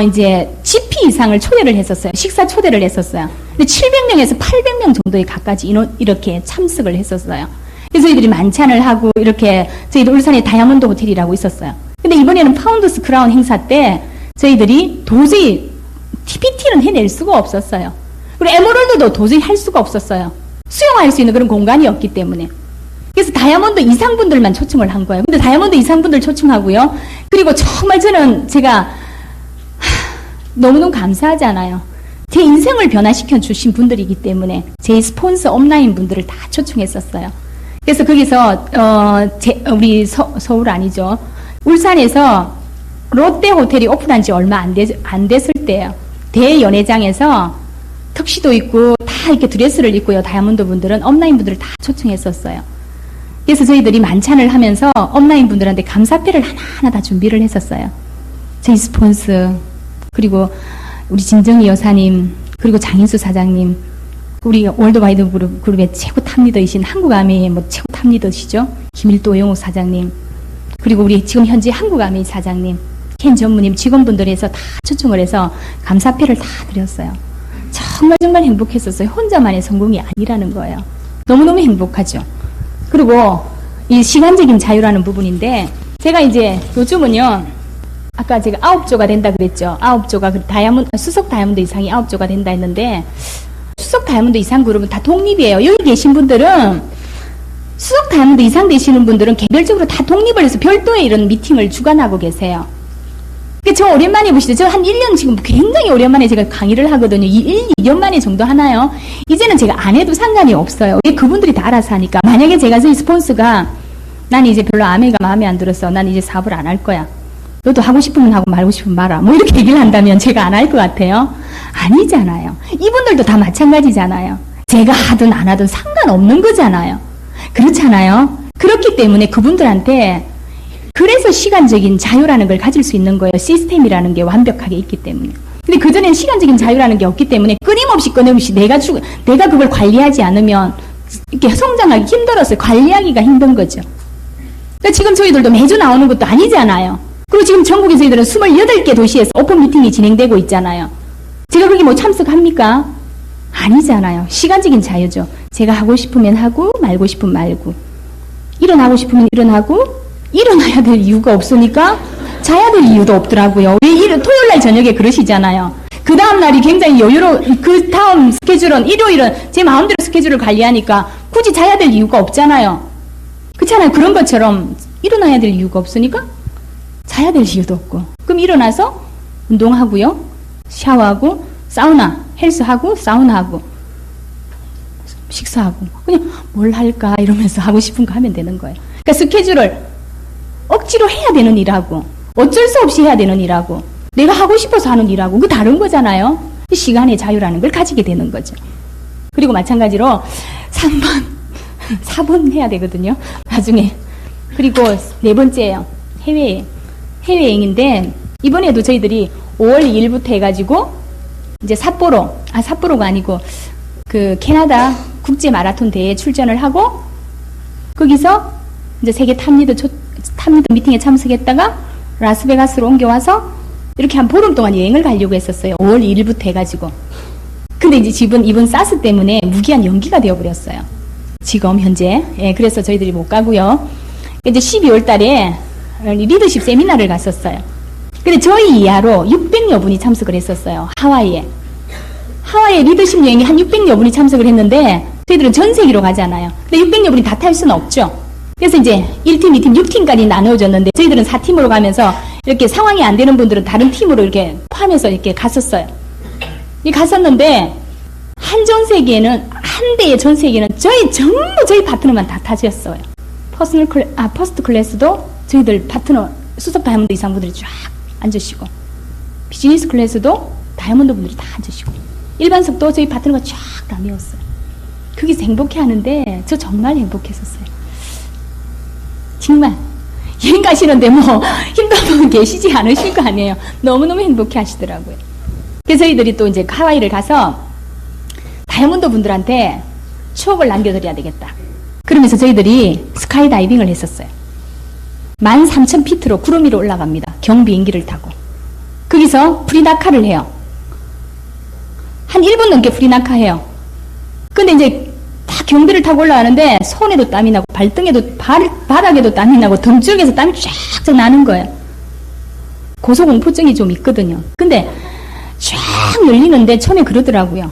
이제 GP 이상을 초대를 했었어요. 식사 초대를 했었어요. 근데 700명에서 800명 정도의 각까지 이렇게 참석을 했었어요. 그래서 저희들이 만찬을 하고 이렇게 저희들 울산에 다이아몬드 호텔이라고 있었어요. 근데 이번에는 파운더스 크라운 행사 때 저희들이 도저히 TPT는 해낼 수가 없었어요. 그리고 에메랄드도 도저히 할 수가 없었어요. 수용할 수 있는 그런 공간이 없기 때문에. 그래서 다이아몬드 이상분들만 초청을 한 거예요. 근데 다이아몬드 이상분들 초청하고요. 그리고 정말 제가 너무너무 감사하잖아요. 제 인생을 변화시켜 주신 분들이기 때문에 제 스폰서 업라인 분들을 다 초청했었어요. 그래서 거기서 우리 서울 아니죠. 울산에서 롯데 호텔이 오픈한 지 얼마 안 됐을 때예요. 대연회장에서 턱시도 입고 다 이렇게 드레스를 입고요. 다이아몬드 분들은 업라인 분들을 다 초청했었어요. 그래서 저희들이 만찬을 하면서 업라인 분들한테 감사패를 하나하나 다 준비를 했었어요. 저희 스폰서, 그리고 우리 진정희 여사님, 그리고 장인수 사장님, 우리 월드와이드 그룹의 최고 탑리더이신 한국아메이의 최고 탑리더시죠. 김일도 영호 사장님, 그리고 우리 지금 현재 한국아메이 사장님, 켄 전무님, 직원분들에서 다 초청을 해서 감사패를 다 드렸어요. 정말 행복했었어요. 혼자만의 성공이 아니라는 거예요. 너무너무 행복하죠. 그리고 이 시간적인 자유라는 부분인데, 제가 이제 요즘은요, 아까 제가 9조가 된다 그랬죠. 9조가 수석 다이아몬드 이상이 9조가 된다 했는데, 수석 다이아몬드 이상 그룹은 다 독립이에요. 여기 계신 분들은 수석 다이아몬드 이상 되시는 분들은 개별적으로 다 독립을 해서 별도의 이런 미팅을 주관하고 계세요. 저 오랜만에 보시죠. 저 한 1년 지금 굉장히 오랜만에 제가 강의를 하거든요. 2년 만에 정도 하나요? 이제는 제가 안 해도 상관이 없어요. 왜 그분들이 다 알아서 하니까. 만약에 제가 저희 스폰서가 난 이제 별로 아메가 마음에 안 들어서 난 이제 사업을 안 할 거야. 너도 하고 싶으면 하고 말고 싶으면 말아. 이렇게 얘기를 한다면 제가 안 할 것 같아요? 아니잖아요. 이분들도 다 마찬가지잖아요. 제가 하든 안 하든 상관없는 거잖아요. 그렇잖아요. 그렇기 때문에 그분들한테 그래서 시간적인 자유라는 걸 가질 수 있는 거예요. 시스템이라는 게 완벽하게 있기 때문에. 근데 그전에는 시간적인 자유라는 게 없기 때문에 끊임없이 내가 그걸 관리하지 않으면 이렇게 성장하기 힘들었어요. 관리하기가 힘든 거죠. 그러니까 지금 저희들도 매주 나오는 것도 아니잖아요. 그리고 지금 전국에 저희들은 28개 도시에서 오픈 미팅이 진행되고 있잖아요. 제가 거기 참석합니까? 아니잖아요. 시간적인 자유죠. 제가 하고 싶으면 하고 말고 싶으면 말고, 일어나고 싶으면 일어나고, 일어나야 될 이유가 없으니까 자야 될 이유도 없더라고요. 왜 토요일 날 저녁에 그러시잖아요. 그 다음 날이 굉장히 그 다음 스케줄은 일요일은 제 마음대로 스케줄을 관리하니까 굳이 자야 될 이유가 없잖아요. 그렇잖아요. 그런 것처럼 일어나야 될 이유가 없으니까 자야 될 이유도 없고, 그럼 일어나서 운동하고요, 샤워하고, 사우나, 헬스하고, 사우나하고, 식사하고, 그냥 뭘 할까 이러면서 하고 싶은 거 하면 되는 거예요. 그러니까 스케줄을 억지로 해야 되는 일하고, 어쩔 수 없이 해야 되는 일하고, 내가 하고 싶어서 하는 일하고, 그 다른 거잖아요. 시간의 자유라는 걸 가지게 되는 거죠. 그리고 마찬가지로 3번, 4번 해야 되거든요. 나중에. 그리고 네 번째예요. 해외여행인데, 이번에도 저희들이 5월 2일부터 해가지고, 이제 삿포로가 아니고, 그 캐나다 국제 마라톤 대회에 출전을 하고, 거기서 이제 세계 탑리더 미팅에 참석했다가 라스베가스로 옮겨와서 이렇게 한 보름 동안 여행을 가려고 했었어요. 5월 2일부터 해가지고. 근데 이제 이번 사스 때문에 무기한 연기가 되어버렸어요. 지금 현재. 예, 그래서 저희들이 못 가고요. 이제 12월 달에 리더십 세미나를 갔었어요. 근데 저희 이하로 600여 분이 참석을 했었어요. 하와이에 리더십 여행에 한 600여 분이 참석을 했는데, 저희들은 전 세계로 가잖아요. 근데 600여 분이 다 탈 수는 없죠. 그래서 이제 1팀, 2팀, 6팀까지 나누어졌는데, 저희들은 4팀으로 가면서 이렇게 상황이 안 되는 분들은 다른 팀으로 이렇게 포함해서 이렇게 갔었어요. 갔었는데, 한 대의 전 세계는 전부 저희 파트너만 다 타셨어요. 퍼스트 클래스도 저희들 파트너, 수석 다이아몬드 이상 분들이 쫙 앉으시고, 비즈니스 클래스도 다이아몬드 분들이 다 앉으시고, 일반석도 저희 파트너가 쫙 다 메웠어요. 거기서 행복해 하는데, 저 정말 행복했었어요. 정말. 여행 가시는데 힘든 분 계시지 않으실 거 아니에요. 너무너무 행복해 하시더라고요. 그래서 저희들이 또 이제 하와이를 가서 다이아몬드 분들한테 추억을 남겨드려야 되겠다. 그러면서 저희들이 스카이 다이빙을 했었어요. 13,000피트로 구름 위로 올라갑니다. 경비행기를 타고. 거기서 프리낙하를 해요. 한 1분 넘게 프리낙하 해요. 근데 이제 다 경비를 타고 올라가는데 손에도 땀이 나고 발등에도 바닥에도 땀이 나고 등줄기에서 땀이 쫙쫙 나는 거예요. 고소공포증이 좀 있거든요. 근데 쫙 열리는데 처음에 그러더라고요.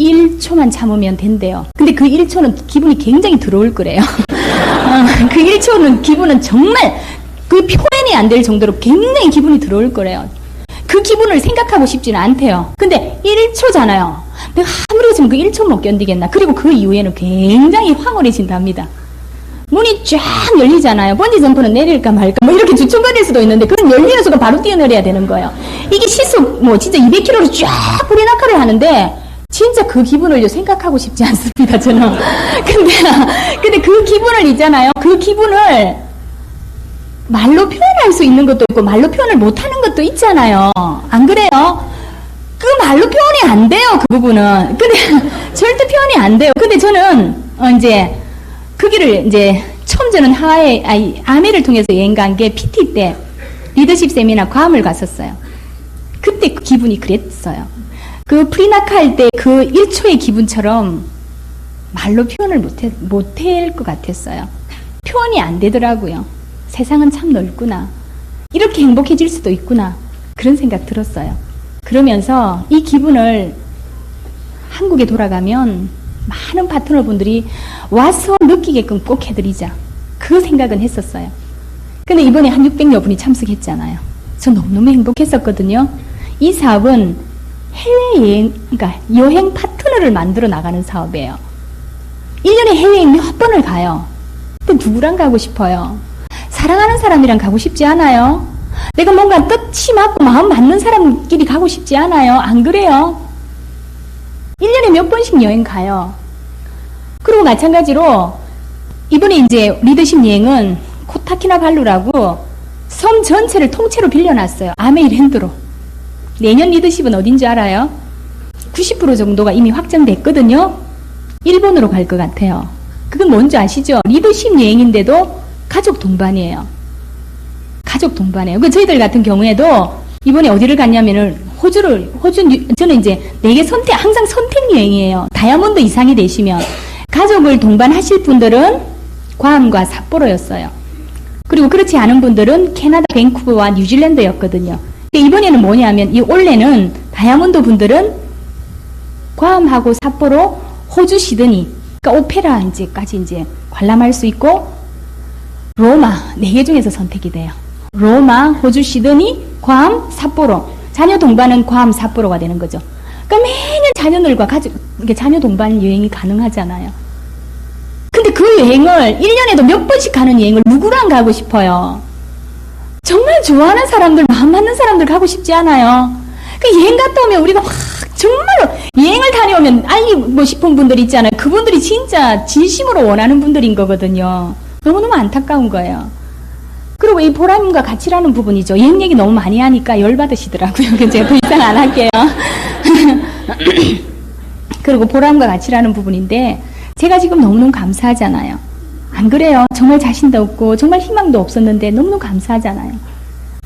1초만 참으면 된대요. 근데 그 1초는 기분이 굉장히 더러울 거래요. 그 1초는 기분은 정말 그 표현이 안 될 정도로 굉장히 기분이 더러울 거래요. 그 기분을 생각하고 싶지는 않대요. 근데 1초잖아요. 내가 아무리 지금 그 1초 못 견디겠나. 그리고 그 이후에는 굉장히 황홀해진답니다. 문이 쫙 열리잖아요. 번지점프는 내릴까 말까 이렇게 주춤거릴 수도 있는데, 그런 열리는 순간 바로 뛰어내려야 되는 거예요. 이게 시속 진짜 200km로 쫙 프리낙하를 하는데, 진짜 그 기분을 생각하고 싶지 않습니다, 저는. 근데 그 기분을 있잖아요. 그 기분을 말로 표현할 수 있는 것도 있고, 말로 표현을 못하는 것도 있잖아요. 안 그래요? 그 말로 표현이 안 돼요, 그 부분은. 근데 절대 표현이 안 돼요. 근데 저는 이제 거기를 이제 처음 저는 아메를 통해서 여행 간 게 PT 때 리더십 세미나 괌을 갔었어요. 그때 그 기분이 그랬어요. 그 프리낙하 할 때 그 1초의 기분처럼 말로 표현을 못할 것 같았어요. 표현이 안 되더라고요. 세상은 참 넓구나. 이렇게 행복해질 수도 있구나. 그런 생각 들었어요. 그러면서 이 기분을 한국에 돌아가면 많은 파트너분들이 와서 느끼게끔 꼭 해드리자. 그 생각은 했었어요. 근데 이번에 한 600여 분이 참석했잖아요. 저 너무너무 행복했었거든요. 이 사업은 해외여행, 그러니까 여행 파트너를 만들어 나가는 사업이에요. 1년에 해외여행 몇 번을 가요. 근데 누구랑 가고 싶어요? 사랑하는 사람이랑 가고 싶지 않아요? 내가 뭔가 뜻이 맞고 마음 맞는 사람끼리 가고 싶지 않아요? 안 그래요? 1년에 몇 번씩 여행 가요. 그리고 마찬가지로 이번에 이제 리더십 여행은 코타키나발루라고 섬 전체를 통째로 빌려놨어요. 아메이랜드로. 내년 리더십은 어딘지 알아요? 90% 정도가 이미 확정됐거든요. 일본으로 갈 것 같아요. 그건 뭔지 아시죠? 리더십 여행인데도 가족 동반이에요. 가족 동반이에요. 그 저희들 같은 경우에도 이번에 어디를 갔냐면은 저는 이제 4개 항상 선택 여행이에요. 다이아몬드 이상이 되시면. 가족을 동반하실 분들은 괌과 삿포로였어요. 그리고 그렇지 않은 분들은 캐나다 밴쿠버와 뉴질랜드였거든요. 이번에는 뭐냐면, 이 올해는 다이아몬드 분들은 괌하고 삿포로, 호주 시드니, 그러니까 오페라 이제까지 이제 관람할 수 있고, 로마 4개 중에서 선택이 돼요. 로마, 호주 시드니, 괌, 삿포로. 자녀 동반은 괌, 삿포로가 되는 거죠. 그러니까 매년 자녀들과 자녀 동반 여행이 가능하잖아요. 근데 그 여행을 1년에도 몇 번씩 가는 여행을 누구랑 가고 싶어요? 정말 좋아하는 사람들, 마음 맞는 사람들 가고 싶지 않아요. 그 여행 갔다 오면 우리가 정말로 여행을 다녀오면 알고 싶은 분들 있잖아요. 그분들이 진짜 진심으로 원하는 분들인 거거든요. 너무너무 안타까운 거예요. 그리고 이 보람과 가치라는 부분이죠. 여행 얘기 너무 많이 하니까 열받으시더라고요. 그래서 제가 더 이상 안 할게요. 그리고 보람과 가치라는 부분인데, 제가 지금 너무너무 감사하잖아요. 안 그래요? 정말 자신도 없고 정말 희망도 없었는데 너무너무 감사하잖아요.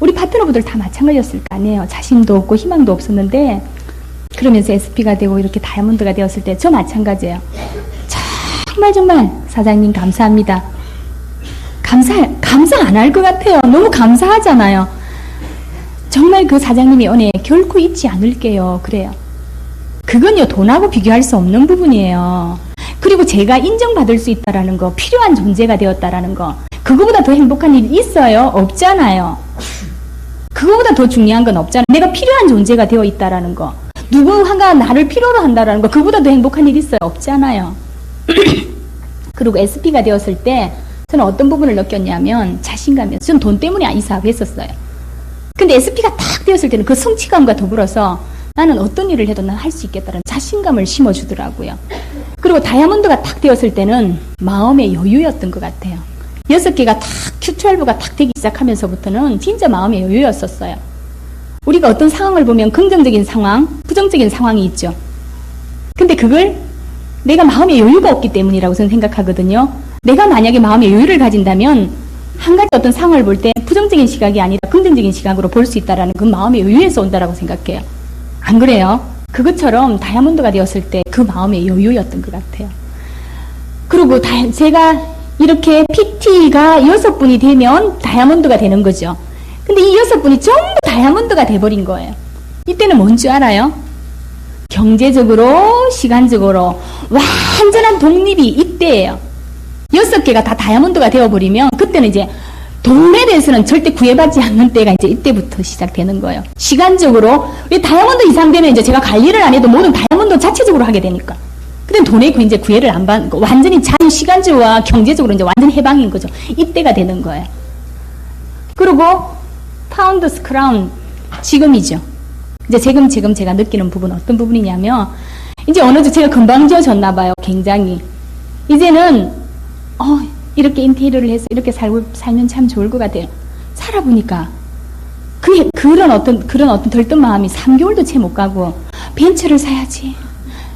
우리 파트너분들 다 마찬가지였을 거 아니에요. 자신도 없고 희망도 없었는데 그러면서 SP가 되고 이렇게 다이아몬드가 되었을 때 저 마찬가지예요. 정말 사장님 감사합니다. 감사 안 할 것 같아요. 너무 감사하잖아요. 정말 그 사장님의 은혜 결코 잊지 않을게요. 그래요. 그건요, 돈하고 비교할 수 없는 부분이에요. 그리고 제가 인정받을 수 있다라는 거, 필요한 존재가 되었다라는 거, 그거보다 더 행복한 일이 있어요? 없잖아요. 그거보다 더 중요한 건 없잖아요. 내가 필요한 존재가 되어 있다라는 거, 누군가가 나를 필요로 한다라는 거, 그거보다 더 행복한 일 있어요? 없잖아요. 그리고 SP가 되었을 때 저는 어떤 부분을 느꼈냐면 자신감이었어요. 저는 돈 때문에 이 사업을 했었어요. 근데 SP가 딱 되었을 때는 그 성취감과 더불어서 나는 어떤 일을 해도 난 할 수 있겠다는 자신감을 심어주더라고요. 그리고 다이아몬드가 딱 되었을 때는 마음의 여유였던 것 같아요. 6개가 딱 Q12가 딱 되기 시작하면서부터는 진짜 마음의 여유였었어요. 우리가 어떤 상황을 보면 긍정적인 상황, 부정적인 상황이 있죠. 근데 그걸 내가 마음의 여유가 없기 때문이라고 저는 생각하거든요. 내가 만약에 마음의 여유를 가진다면 한 가지 어떤 상황을 볼 때 부정적인 시각이 아니라 긍정적인 시각으로 볼 수 있다는 그 마음의 여유에서 온다라고 생각해요. 안 그래요? 그것처럼 다이아몬드가 되었을 때 그 마음의 여유였던 것 같아요. 그리고 제가 이렇게 PT가 6분이 되면 다이아몬드가 되는 거죠. 근데 이 6분이 전부 다이아몬드가 돼버린 거예요. 이때는 뭔지 알아요? 경제적으로, 시간적으로 완전한 독립이 이때예요. 6개가 다 다이아몬드가 되어버리면 그때는 이제 돈에 대해서는 절대 구애받지 않는 때가 이제 이때부터 시작되는 거예요. 시간적으로 왜 다이아몬드 이상 되면 이제 제가 관리를 안 해도 모든 다이아몬드 자체적으로 하게 되니까. 그땐 돈에 이제 구애를 안 받고 완전히 자유 시간적으로 경제적으로 이제 완전 해방인 거죠. 이때가 되는 거예요. 그리고 파운드스 크라운 지금이죠. 이제 지금 제가 느끼는 부분은 어떤 부분이냐면 이제 어느 정도 제가 금방 지어졌나 봐요. 굉장히 이제는 이렇게 인테리어를 해서 이렇게 살면 참 좋을 것 같아요. 살아보니까 그런 어떤 들뜬 마음이 3개월도 채 못 가고 벤츠를 사야지.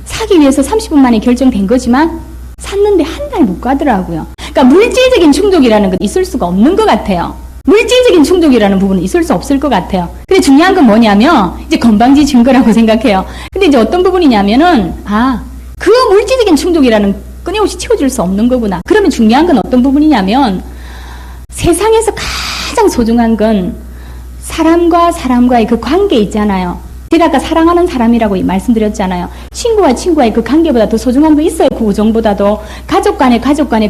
사기 위해서 30분 만에 결정된 거지만 샀는데 한 달 못 가더라고요. 그러니까 물질적인 충족이라는 건 있을 수가 없는 것 같아요. 물질적인 충족이라는 부분은 있을 수 없을 것 같아요. 근데 중요한 건 뭐냐면 이제 건방지 증거라고 생각해요. 근데 이제 어떤 부분이냐면은 그 물질적인 충족이라는 끊임없이 채워줄 수 없는 거구나. 그러면 중요한 건 어떤 부분이냐면 세상에서 가장 소중한 건 사람과 사람과의 그 관계 있잖아요. 제가 아까 사랑하는 사람이라고 말씀드렸잖아요. 친구와 친구와의 그 관계보다 더 소중한 거 있어요? 그 우정보다도. 가족 간의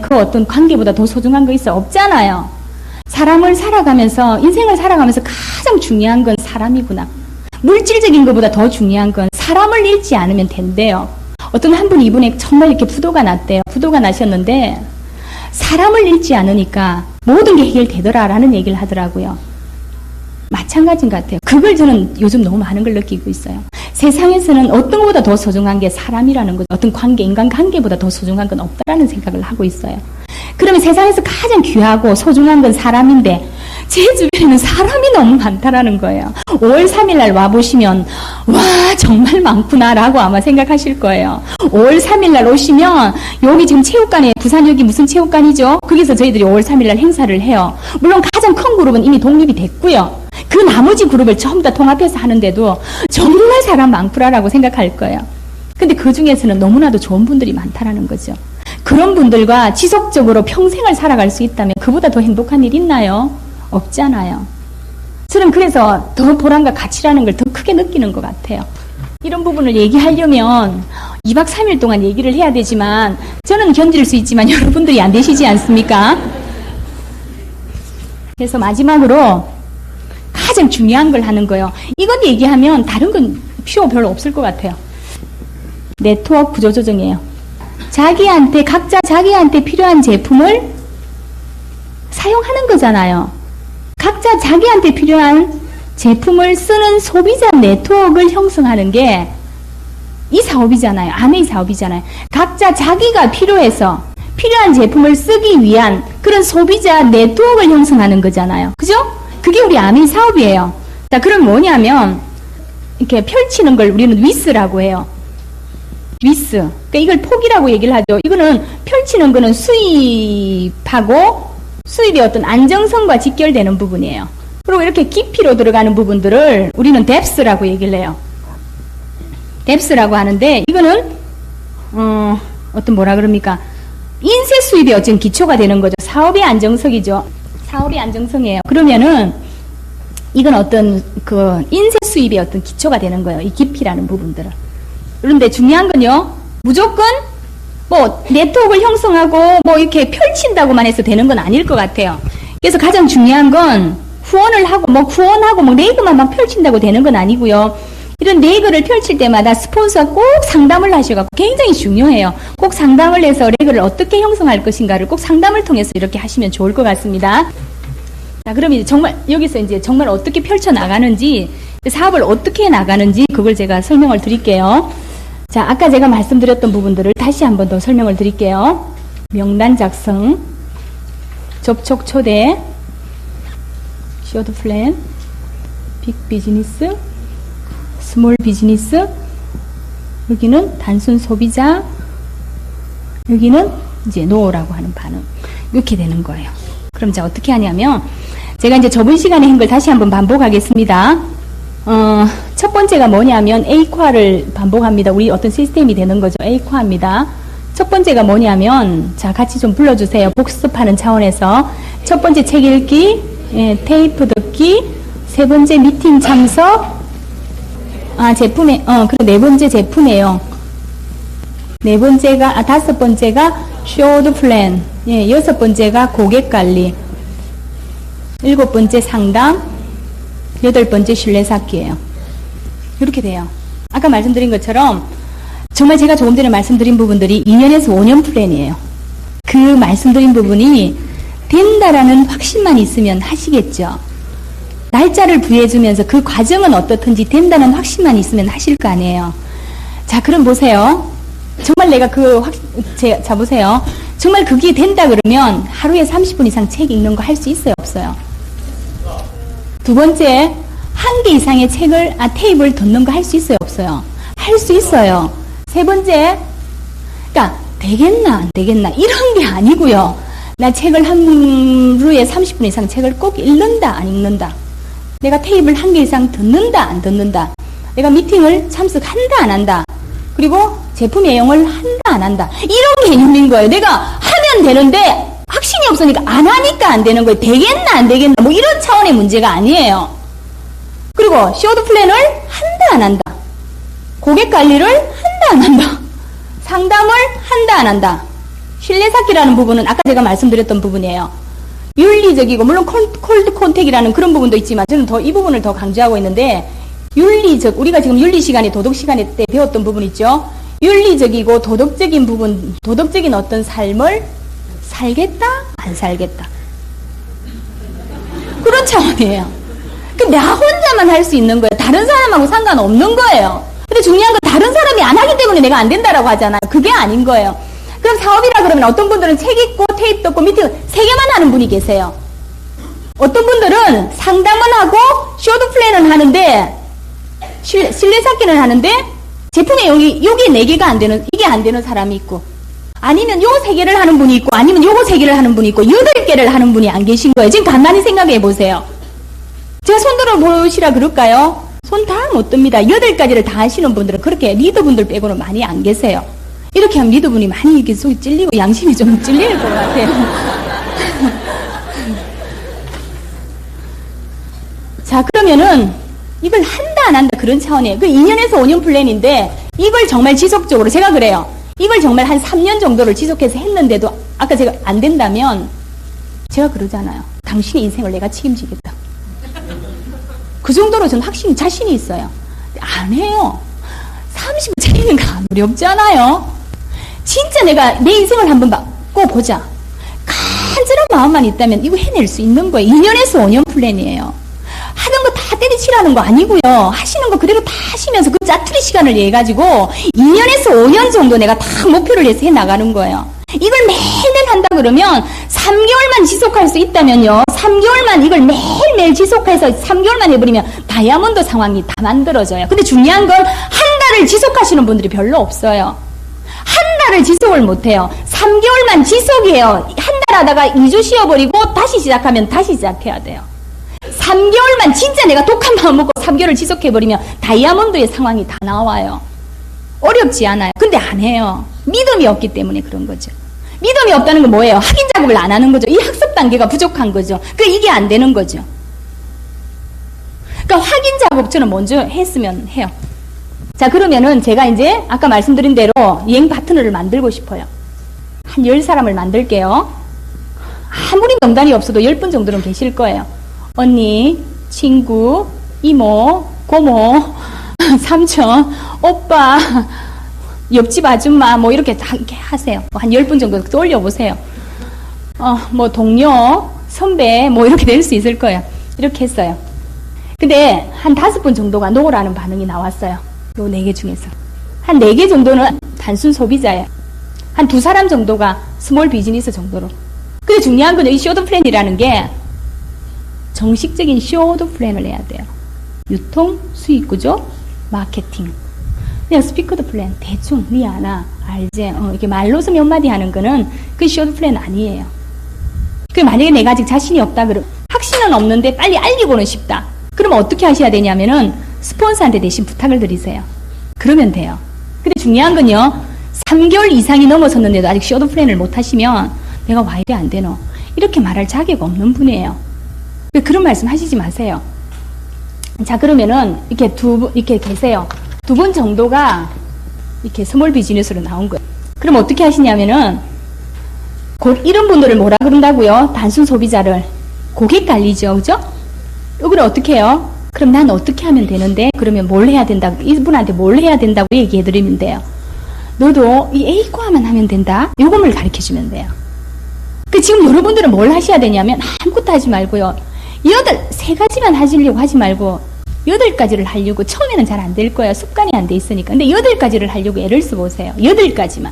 그 어떤 관계보다 더 소중한 거 있어요? 없잖아요. 사람을 살아가면서, 인생을 살아가면서 가장 중요한 건 사람이구나. 물질적인 것보다 더 중요한 건 사람을 잃지 않으면 된대요. 어떤 한 분이 이분에 정말 이렇게 부도가 났대요. 부도가 나셨는데 사람을 잃지 않으니까 모든 게 해결되더라라는 얘기를 하더라고요. 마찬가지인 것 같아요. 그걸 저는 요즘 너무 많은 걸 느끼고 있어요. 세상에서는 어떤 것보다 더 소중한 게 사람이라는 거죠. 어떤 관계, 인간관계보다 더 소중한 건 없다라는 생각을 하고 있어요. 그러면 세상에서 가장 귀하고 소중한 건 사람인데 제 주변에는 사람이 너무 많다라는 거예요. 5월 3일 날 와보시면 와 정말 많구나라고 아마 생각하실 거예요. 5월 3일 날 오시면 여기 지금 체육관에 부산 여기 무슨 체육관이죠? 거기서 저희들이 5월 3일 날 행사를 해요. 물론 가장 큰 그룹은 이미 독립이 됐고요. 그 나머지 그룹을 전부 다 통합해서 하는데도 정말 사람 많구나라고 생각할 거예요. 근데 그 중에서는 너무나도 좋은 분들이 많다라는 거죠. 그런 분들과 지속적으로 평생을 살아갈 수 있다면 그보다 더 행복한 일 있나요? 없잖아요. 저는 그래서 더 보람과 가치라는 걸 더 크게 느끼는 것 같아요. 이런 부분을 얘기하려면 2박 3일 동안 얘기를 해야 되지만 저는 견딜 수 있지만 여러분들이 안 되시지 않습니까? 그래서 마지막으로 가장 중요한 걸 하는 거예요. 이건 얘기하면 다른 건 필요 별로 없을 것 같아요. 네트워크 구조조정이에요. 각자 자기한테 필요한 제품을 사용하는 거잖아요. 각자 자기한테 필요한 제품을 쓰는 소비자 네트워크를 형성하는 게 이 사업이잖아요. 아내의 사업이잖아요. 각자 자기가 필요해서 필요한 제품을 쓰기 위한 그런 소비자 네트워크를 형성하는 거잖아요. 그죠? 그게 우리 아내의 사업이에요. 자, 그럼 뭐냐면 이렇게 펼치는 걸 우리는 위스라고 해요. 위스. 그러니까 이걸 폭이라고 얘기를 하죠. 이거는 펼치는 거는 수입하고 수입의 어떤 안정성과 직결되는 부분이에요. 그리고 이렇게 깊이로 들어가는 부분들을 우리는 뎁스라고 얘기를 해요. 뎁스라고 하는데 이거는 어떤 뭐라 그럽니까? 인세 수입이 어쨌든 기초가 되는 거죠. 사업의 안정성이죠. 사업의 안정성이에요. 그러면은 이건 어떤 그 인세 수입의 어떤 기초가 되는 거예요. 이 깊이라는 부분들은. 그런데 중요한 건요. 무조건 뭐 네트워크를 형성하고 뭐 이렇게 펼친다고만 해서 되는 건 아닐 것 같아요. 그래서 가장 중요한 건 후원을 하고 뭐 후원하고 뭐 네이버만 막 펼친다고 되는 건 아니고요. 이런 네이버를 펼칠 때마다 스폰서가 꼭 상담을 하셔가지고 굉장히 중요해요. 꼭 상담을 해서 레그를 어떻게 형성할 것인가를 꼭 상담을 통해서 이렇게 하시면 좋을 것 같습니다. 자, 그럼 이제 정말 여기서 이제 정말 어떻게 펼쳐 나가는지 사업을 어떻게 해 나가는지 그걸 제가 설명을 드릴게요. 자, 아까 제가 말씀드렸던 부분들을 다시 한 번 더 설명을 드릴게요. 명단 작성, 접촉 초대, 숏 플랜, 빅 비즈니스, 스몰 비즈니스, 여기는 단순 소비자, 여기는 이제 노라고 하는 반응. 이렇게 되는 거예요. 그럼 이제 어떻게 하냐면, 제가 이제 저번 시간에 한 걸 다시 한번 반복하겠습니다. 첫 번째가 뭐냐면 A과를 반복합니다. 우리 어떤 시스템이 되는 거죠. A과입니다. 첫 번째가 뭐냐면, 자, 같이 좀 불러주세요. 복습하는 차원에서. 첫 번째 책 읽기, 테이프 듣기, 세 번째 미팅 참석, 제품에, 그리고 네 번째 제품이에요. 네 번째가, 다섯 번째가 쇼드 플랜, 여섯 번째가 고객 관리, 일곱 번째 상담, 여덟 번째 신뢰 쌓기예요. 이렇게 돼요. 아까 말씀드린 것처럼 정말 제가 조금 전에 말씀드린 부분들이 2년에서 5년 플랜이에요. 그 말씀드린 부분이 된다라는 확신만 있으면 하시겠죠. 날짜를 부여해주면서 그 과정은 어떻든지 된다는 확신만 있으면 하실 거 아니에요. 자, 그럼 보세요. 정말 내가 자, 보세요. 정말 그게 된다 그러면 하루에 30분 이상 책 읽는 거 할 수 있어요, 없어요? 두 번째, 한 개 이상의 책을, 테이프를 듣는 거 할 수 있어요, 없어요? 할 수 있어요. 세 번째, 그러니까 되겠나, 안 되겠나, 이런 게 아니고요. 나 책을 하루에 30분 이상 책을 꼭 읽는다, 안 읽는다. 내가 테이프를 한 개 이상 듣는다, 안 듣는다. 내가 미팅을 참석한다, 안 한다. 그리고 제품 애용을 한다, 안 한다. 이런 개념인 거예요. 내가 하면 되는데 확신이 없으니까 안 하니까 안 되는 거예요. 되겠나, 안 되겠나. 뭐 이런 차원의 문제가 아니에요. 그리고 쇼드 플랜을 한다, 안 한다. 고객 관리를 한다, 안 한다. 상담을 한다, 안 한다. 신뢰 쌓기라는 부분은 아까 제가 말씀드렸던 부분이에요. 윤리적이고, 물론 콜드 콘택이라는 그런 부분도 있지만 저는 더 이 부분을 더 강조하고 있는데, 윤리적, 우리가 지금 윤리 시간에 도덕 시간에 때 배웠던 부분 있죠? 윤리적이고 도덕적인 부분, 도덕적인 어떤 삶을 살겠다, 안 살겠다. 그런 차원이에요. 나 혼자만 할 수 있는 거예요. 다른 사람하고 상관없는 거예요. 근데 중요한 건 다른 사람이 안 하기 때문에 내가 안 된다라고 하잖아요. 그게 아닌 거예요. 그럼 사업이라 그러면 어떤 분들은 책 읽고 테이프 듣고 미팅 세 개만 하는 분이 계세요. 어떤 분들은 상담은 하고 쇼드 플랜은 하는데 신뢰 쌓기는 하는데 제품의 요게 네 개가 안 되는, 이게 안 되는 사람이 있고, 아니면 요 세 개를 하는 분이 있고, 아니면 요거 세 개를 하는 분이 있고, 8개를 하는 분이 안 계신 거예요. 지금 간단히 생각해 보세요. 제가 손 들어 보시라 그럴까요? 손 다 못 듭니다. 8가지를 다 하시는 분들은 그렇게 리더분들 빼고는 많이 안 계세요. 이렇게 하면 리더분이 많이 이렇게 속이 찔리고 양심이 좀 찔릴 것 같아요. 자, 그러면은 이걸 한다 안 한다 그런 차원이에요. 그 2년에서 5년 플랜인데 이걸 정말 지속적으로, 제가 그래요. 이걸 정말 한 3년 정도를 지속해서 했는데도 아까 제가 안 된다면 제가 그러잖아요. 당신의 인생을 내가 책임지겠다. 그 정도로 저는 확신이, 자신이 있어요. 안 해요. 30분 책임은 아무리 없잖아요. 진짜 내가 내 인생을 한번 바꿔보자. 간절한 마음만 있다면 이거 해낼 수 있는 거예요. 2년에서 5년 플랜이에요. 하는 거 다 때리치라는 거 아니고요. 하시는 거 그대로 다 하시면서 그 짜투리 시간을 내가지고 2년에서 5년 정도 내가 다 목표를 해서 해나가는 거예요. 이걸 매일매일 한다 그러면 3개월만 지속할 수 있다면요. 3개월만 이걸 매일매일 지속해서 3개월만 해버리면 다이아몬드 상황이 다 만들어져요. 근데 중요한 건 한 달을 지속하시는 분들이 별로 없어요. 한 달을 지속을 못해요. 3개월만 지속이에요. 한 달 하다가 2주 쉬어버리고 다시 시작하면 다시 시작해야 돼요. 3개월만 진짜 내가 독한 마음 먹고 3개월을 지속해버리면 다이아몬드의 상황이 다 나와요. 어렵지 않아요. 근데 안 해요. 믿음이 없기 때문에 그런 거죠. 믿음이 없다는 건 뭐예요? 확인 작업을 안 하는 거죠. 이 학습 단계가 부족한 거죠. 그러니까 이게 안 되는 거죠. 그러니까 확인 작업 저는 먼저 했으면 해요. 자, 그러면은 제가 이제 아까 말씀드린 대로 여행 파트너를 만들고 싶어요. 한 10사람을 만들게요. 아무리 명단이 없어도 10분 정도는 계실 거예요. 언니, 친구, 이모, 고모, 삼촌, 오빠, 옆집 아줌마 뭐 이렇게 다 이렇게 하세요. 한 10분 정도 떠올려보세요. 뭐 동료, 선배 뭐 이렇게 될 수 있을 거예요. 이렇게 했어요. 근데 한 5분 정도가 노라는 반응이 나왔어요. 요 4개 중에서. 한 4개 정도는 단순 소비자예요. 한 2사람 정도가 스몰 비즈니스 정도로. 근데 중요한 건 이 쇼드 플랜이라는 게 정식적인 쇼드 플랜을 해야 돼요. 유통, 수익 구조, 마케팅. 그냥 스피커드 플랜, 대충, 니 아나, 알제, 이렇게 말로서 몇 마디 하는 거는 그 쇼드 플랜 아니에요. 그 만약에 내가 아직 자신이 없다, 그럼 확신은 없는데 빨리 알리고는 싶다. 그럼 어떻게 하셔야 되냐면은 스폰서한테 대신 부탁을 드리세요. 그러면 돼요. 근데 중요한 건요, 3개월 이상이 넘어섰는데도 아직 쇼드 플랜을 못 하시면 내가 와 이래 안 되노? 이렇게 말할 자격 없는 분이에요. 그런 말씀 하시지 마세요. 자, 그러면은 이렇게 이렇게 계세요. 2분 정도가 이렇게 스몰 비즈니스로 나온 거예요. 그럼 어떻게 하시냐면은 이런 분들을 뭐라 그런다고요? 단순 소비자를 고객 관리죠, 그죠? 이걸 어떻게 해요? 그럼 난 어떻게 하면 되는데? 그러면 뭘 해야 된다고? 이분한테 뭘 해야 된다고 얘기해 드리면 돼요. 너도 이 A과만 하면 된다? 요금을 가르쳐 주면 돼요. 지금 여러분들은 뭘 하셔야 되냐면 아무것도 하지 말고요. 3가지만 하시려고 하지 말고 8가지를 하려고. 처음에는 잘 안 될 거예요. 습관이 안 돼 있으니까. 근데 8가지를 하려고 애를 써보세요. 8가지만.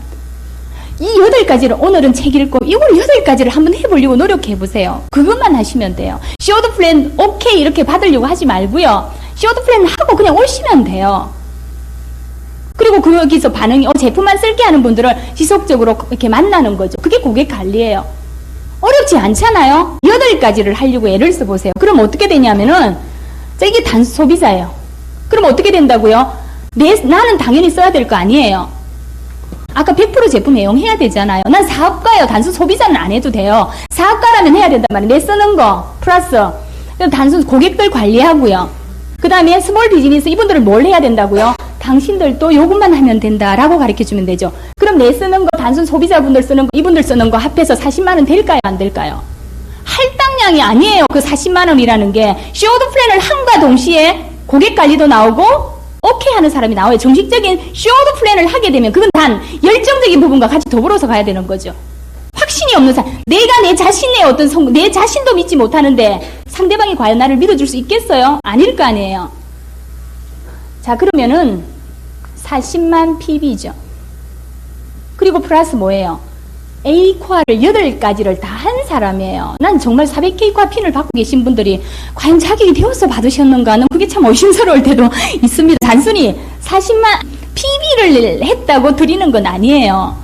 이 8가지를 오늘은 책 읽고 이걸 8가지를 한번 해보려고 노력해보세요. 그것만 하시면 돼요. 쇼드 플랜 오케이 이렇게 받으려고 하지 말고요. 쇼드 플랜 하고 그냥 오시면 돼요. 그리고 거기서 반응이 제품만 쓸게 하는 분들을 지속적으로 이렇게 만나는 거죠. 그게 고객 관리예요. 어렵지 않잖아요. 8가지를 하려고 애를 써보세요. 그럼 어떻게 되냐면은 이게 단순 소비자예요. 그럼 어떻게 된다고요? 나는 당연히 써야 될 거 아니에요. 아까 100% 제품 애용해야 되잖아요. 난 사업가예요. 단순 소비자는 안 해도 돼요. 사업가라면 해야 된단 말이에요. 내 쓰는 거 플러스 단순 고객들 관리하고요. 그 다음에 스몰 비즈니스 이분들은 뭘 해야 된다고요? 당신들도 요것만 하면 된다라고 가르쳐주면 되죠. 그럼 내 쓰는 거 단순 소비자분들 쓰는 거 이분들 쓰는 거 합해서 40만 원 될까요? 안 될까요? 할당량이 아니에요. 그 40만 원이라는 게 쇼드 플랜을 함과 동시에 고객 관리도 나오고 오케이 하는 사람이 나와요. 정식적인 쇼드 플랜을 하게 되면 그건 단 열정적인 부분과 같이 더불어서 가야 되는 거죠. 확신이 없는 사람, 내가 내 자신의 어떤 성공, 내 자신도 믿지 못하는데 상대방이 과연 나를 믿어줄 수 있겠어요? 아닐 거 아니에요. 자, 그러면은 40만 PB죠. 그리고 플러스 뭐예요? A과를 8가지를 다 한 사람이에요. 난 정말 400K과 핀을 받고 계신 분들이 과연 자격이 되어서 받으셨는가는 그게 참 의심스러울 때도 있습니다. 단순히 40만 PB를 했다고 드리는 건 아니에요.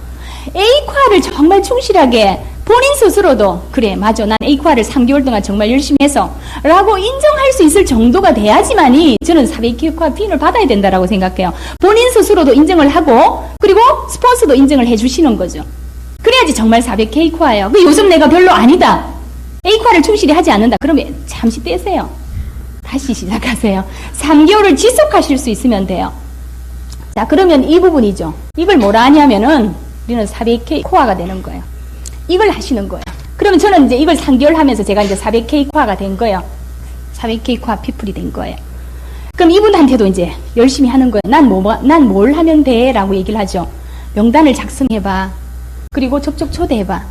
A과를 정말 충실하게 본인 스스로도 그래 맞아 난 A과를 3개월 동안 정말 열심히 해서 라고 인정할 수 있을 정도가 돼야지만이 저는 400K과 핀을 받아야 된다라고 생각해요. 본인 스스로도 인정을 하고 그리고 스폰서도 인정을 해주시는 거죠. 그래야지 정말 400K과예요. 근데 요즘 내가 별로 아니다. A과를 충실히 하지 않는다. 그러면 잠시 떼세요. 다시 시작하세요. 3개월을 지속하실 수 있으면 돼요. 자, 그러면 이 부분이죠. 이걸 뭐라 하냐면은 우리는 400K과가 되는 거예요. 이걸 하시는 거예요. 그러면 저는 이제 이걸 3개월 하면서 제가 이제 400K과가 된 거예요. 400K과 피플이 된 거예요. 그럼 이분한테도 이제 열심히 하는 거예요. 난 뭘 하면 돼? 라고 얘기를 하죠. 명단을 작성해봐. 그리고 접촉 초대해봐.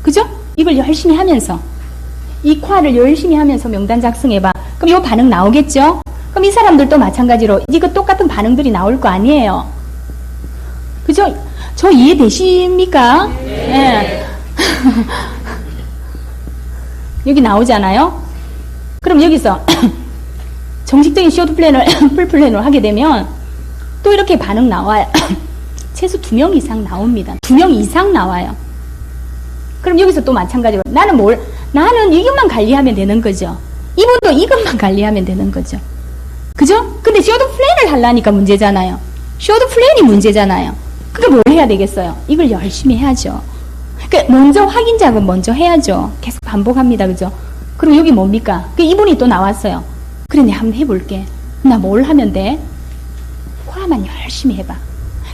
그죠? 이걸 열심히 하면서 이 과를 열심히 하면서 명단 작성해봐. 그럼 이 반응 나오겠죠? 그럼 이 사람들도 마찬가지로 이거 똑같은 반응들이 나올 거 아니에요. 그죠? 저 이해되십니까? 네. 여기 나오잖아요. 그럼 여기서 정식적인 쇼드 플랜을 풀 플랜으로 하게 되면 또 이렇게 반응 나와요. 최소 2명 이상 나옵니다. 2명 이상 나와요. 그럼 여기서 또 마찬가지로 나는 이것만 관리하면 되는 거죠. 이분도 이것만 관리하면 되는 거죠. 그죠? 근데 쇼드 플랜을 하려니까 문제잖아요. 쇼드 플랜이 문제잖아요. 그게 뭘 해야 되겠어요? 이걸 열심히 해야죠. 그러니까 먼저 확인 작업 먼저 해야죠. 계속 반복합니다. 그죠? 그리고 여기 뭡니까? 이분이 또 나왔어요. 그래, 내가 한번 해볼게. 나 뭘 하면 돼? 코아만 열심히 해봐.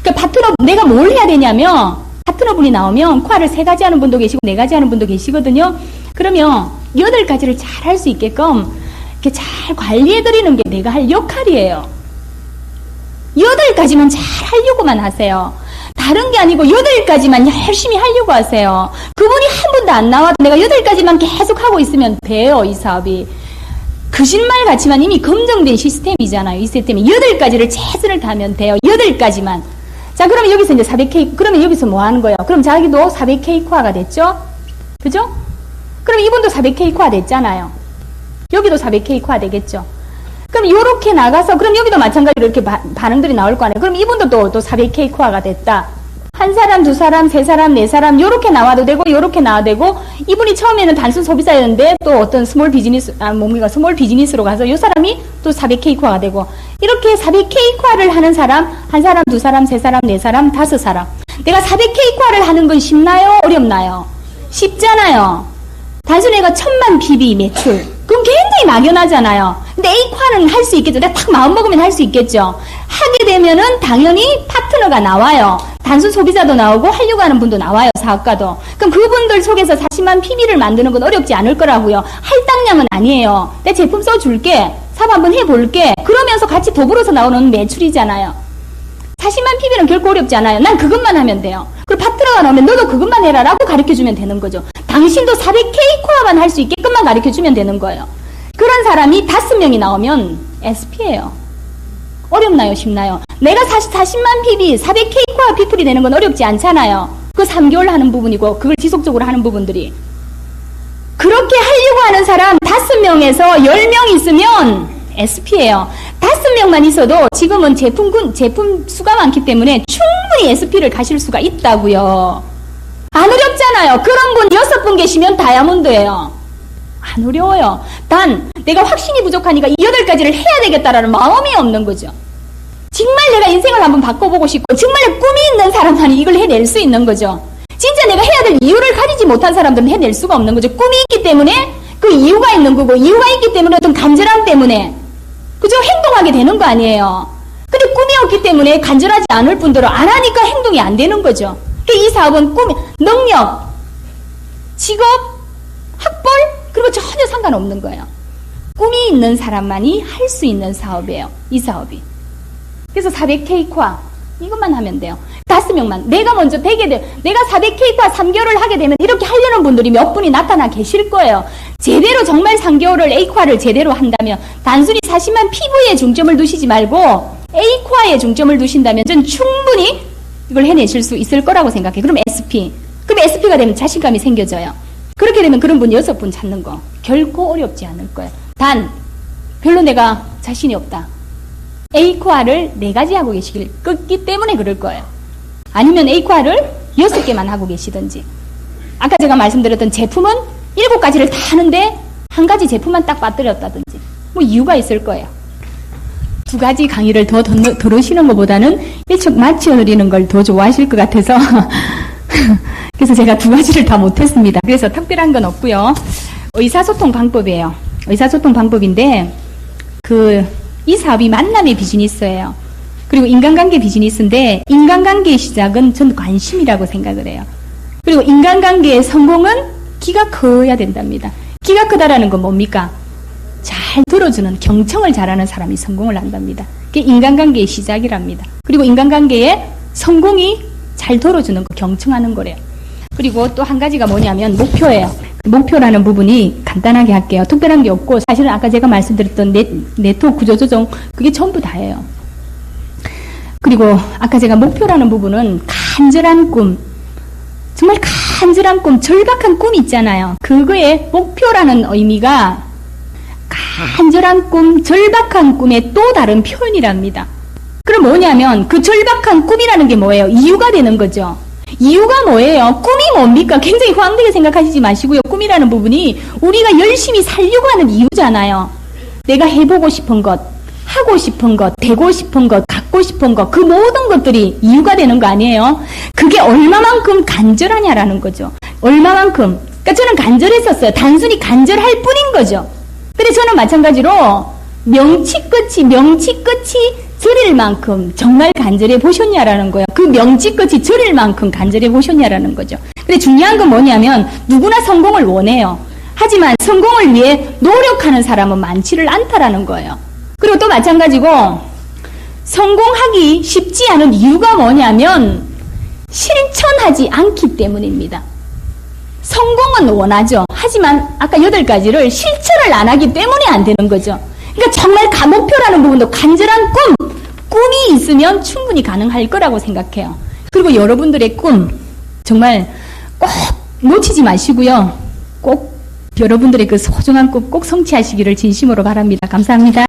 그러니까 파트너, 내가 뭘 해야 되냐면, 파트너분이 나오면 코아를 3가지 하는 분도 계시고 4가지 하는 분도 계시거든요. 그러면 8가지를 잘 할 수 있게끔 이렇게 잘 관리해드리는 게 내가 할 역할이에요. 8가지만 잘 하려고만 하세요. 다른 게 아니고 8가지만 열심히 하려고 하세요. 그분이 한 번도 안 나와도 내가 8가지만 계속 하고 있으면 돼요, 이 사업이. 거짓말 같지만 이미 검증된 시스템이잖아요. 이 시스템이 8가지를 최선을 다하면 돼요. 8가지만. 자, 그러면 여기서 이제 400K, 그러면 여기서 뭐 하는 거예요? 그럼 자기도 400K 코아가 됐죠? 그죠? 그럼 이분도 400K 코아 됐잖아요. 여기도 400K 코아 되겠죠? 그럼 요렇게 나가서, 그럼 여기도 마찬가지로 이렇게 반응들이 나올 거 아니에요? 그럼 이분도 또 400K 코아가 됐다. 1사람, 2사람, 3사람, 4사람, 요렇게 나와도 되고, 요렇게 나와도 되고, 이분이 처음에는 단순 소비자였는데, 또 어떤 스몰 비즈니스로 가서 요 사람이 또 400K 코아가 되고, 이렇게 400K 코아를 하는 사람, 1사람, 2사람, 3사람, 4사람, 5사람. 내가 400K 코아를 하는 건 쉽나요? 어렵나요? 쉽잖아요. 단순히 내가 1000만 PB 매출. 그럼 굉장히 막연하잖아요. 근데 A과는 할 수 있겠죠. 내가 딱 마음먹으면 할 수 있겠죠. 하게 되면은 당연히 파트너가 나와요. 단순 소비자도 나오고 하려고 하는 분도 나와요. 사업가도. 그럼 그분들 속에서 40만 PB를 만드는 건 어렵지 않을 거라고요. 할당량은 아니에요. 내 제품 써줄게. 사업 한번 해볼게. 그러면서 같이 더불어서 나오는 매출이잖아요. 40만 PB는 결코 어렵지 않아요. 난 그것만 하면 돼요. 그리고 파트너가 나오면 너도 그것만 해라 라고 가르쳐주면 되는 거죠. 당신도 400K 코아만 할 수 있게끔만 가르쳐주면 되는 거예요. 그런 사람이 5명이 나오면 SP예요. 어렵나요? 쉽나요? 내가 40만 PB, 400K 코아 피플이 되는 건 어렵지 않잖아요. 그 3개월 하는 부분이고 그걸 지속적으로 하는 부분들이. 그렇게 하려고 하는 사람 5명에서 10명 있으면 SP예요. 5명만 있어도 지금은 제품 수가 많기 때문에 충분히 SP를 가실 수가 있다고요. 안 어렵잖아요. 그런 분 6분 계시면 다이아몬드예요. 안 어려워요. 단 내가 확신이 부족하니까 이 8가지를 해야 되겠다라는 마음이 없는 거죠. 정말 내가 인생을 한번 바꿔보고 싶고 정말 꿈이 있는 사람만이 이걸 해낼 수 있는 거죠. 진짜 내가 해야 될 이유를 가지지 못한 사람들은 해낼 수가 없는 거죠. 꿈이 있기 때문에 그 이유가 있는 거고, 이유가 있기 때문에 어떤 간절함 때문에, 그죠? 행동하게 되는 거 아니에요. 근데 꿈이 없기 때문에 간절하지 않을 분들은 안 하니까 행동이 안 되는 거죠. 그러니까 이 사업은 꿈, 능력, 직업, 학벌, 그리고 전혀 상관없는 거예요. 꿈이 있는 사람만이 할 수 있는 사업이에요. 이 사업이. 그래서 400K 코아 이것만 하면 돼요. 5명만. 내가 먼저 되게 돼요. 내가 400K 코아 3개월을 하게 되면 이렇게 하려는 분들이 몇 분이 나타나 계실 거예요. 제대로 정말 3개월을 A 코아를 제대로 한다면 단순히 40만 피부에 중점을 두시지 말고 A 코아에 중점을 두신다면 전 충분히 이걸 해내실 수 있을 거라고 생각해요. 그럼 SP. 그럼 SP가 되면 자신감이 생겨져요. 그렇게 되면 그런 분 6분 찾는 거 결코 어렵지 않을 거예요. 단 별로 내가 자신이 없다. A코아를 4가지 하고 계시길 끄기 때문에 그럴 거예요. 아니면 A코아를 6개만 하고 계시든지. 아까 제가 말씀드렸던 제품은 7가지를 다 하는데 한 가지 제품만 딱 빠뜨렸다든지 뭐 이유가 있을 거예요. 2가지 강의를 더 들으시는 것보다는 일촉맞춰 드리는 걸 더 좋아하실 것 같아서 그래서 제가 2가지를 다 못했습니다. 그래서 특별한 건 없고요. 의사소통 방법이에요. 의사소통 방법인데 이 사업이 만남의 비즈니스예요. 그리고 인간관계 비즈니스인데 인간관계의 시작은 전 관심이라고 생각을 해요. 그리고 인간관계의 성공은 키가 커야 된답니다. 키가 크다라는 건 뭡니까? 잘 들어주는 경청을 잘하는 사람이 성공을 한답니다. 그게 인간관계의 시작이랍니다. 그리고 인간관계의 성공이 잘 들어주는 거, 경청하는 거래요. 그리고 또 한 가지가 뭐냐면 목표예요. 목표라는 부분이 간단하게 할게요. 특별한 게 없고 사실은 아까 제가 말씀드렸던 네트워크 구조조정 그게 전부 다예요. 그리고 아까 제가 목표라는 부분은 간절한 꿈, 정말 간절한 꿈, 절박한 꿈 있잖아요. 그거의 목표라는 의미가 간절한 꿈, 절박한 꿈의 또 다른 표현이랍니다. 그럼 뭐냐면 그 절박한 꿈이라는 게 뭐예요? 이유가 되는 거죠. 이유가 뭐예요? 꿈이 뭡니까? 굉장히 호황되게 생각하시지 마시고요. 꿈이라는 부분이 우리가 열심히 살려고 하는 이유잖아요. 내가 해보고 싶은 것, 하고 싶은 것, 되고 싶은 것, 갖고 싶은 것, 그 모든 것들이 이유가 되는 거 아니에요? 그게 얼마만큼 간절하냐라는 거죠. 얼마만큼? 그러니까 저는 간절했었어요. 단순히 간절할 뿐인 거죠. 근데 저는 마찬가지로 명치 끝이 저릴 만큼 정말 간절해 보셨냐라는 거예요. 그 명치 끝이 저릴 만큼 간절해 보셨냐라는 거죠. 근데 중요한 건 뭐냐면 누구나 성공을 원해요. 하지만 성공을 위해 노력하는 사람은 많지를 않다라는 거예요. 그리고 또 마찬가지고 성공하기 쉽지 않은 이유가 뭐냐면 실천하지 않기 때문입니다. 성공은 원하죠. 하지만 아까 8가지를 실천을 안 하기 때문에 안 되는 거죠. 그러니까 정말 목표라는 부분도 간절한 꿈이 있으면 충분히 가능할 거라고 생각해요. 그리고 여러분들의 꿈 정말 꼭 놓치지 마시고요. 꼭 여러분들의 그 소중한 꿈 꼭 성취하시기를 진심으로 바랍니다. 감사합니다.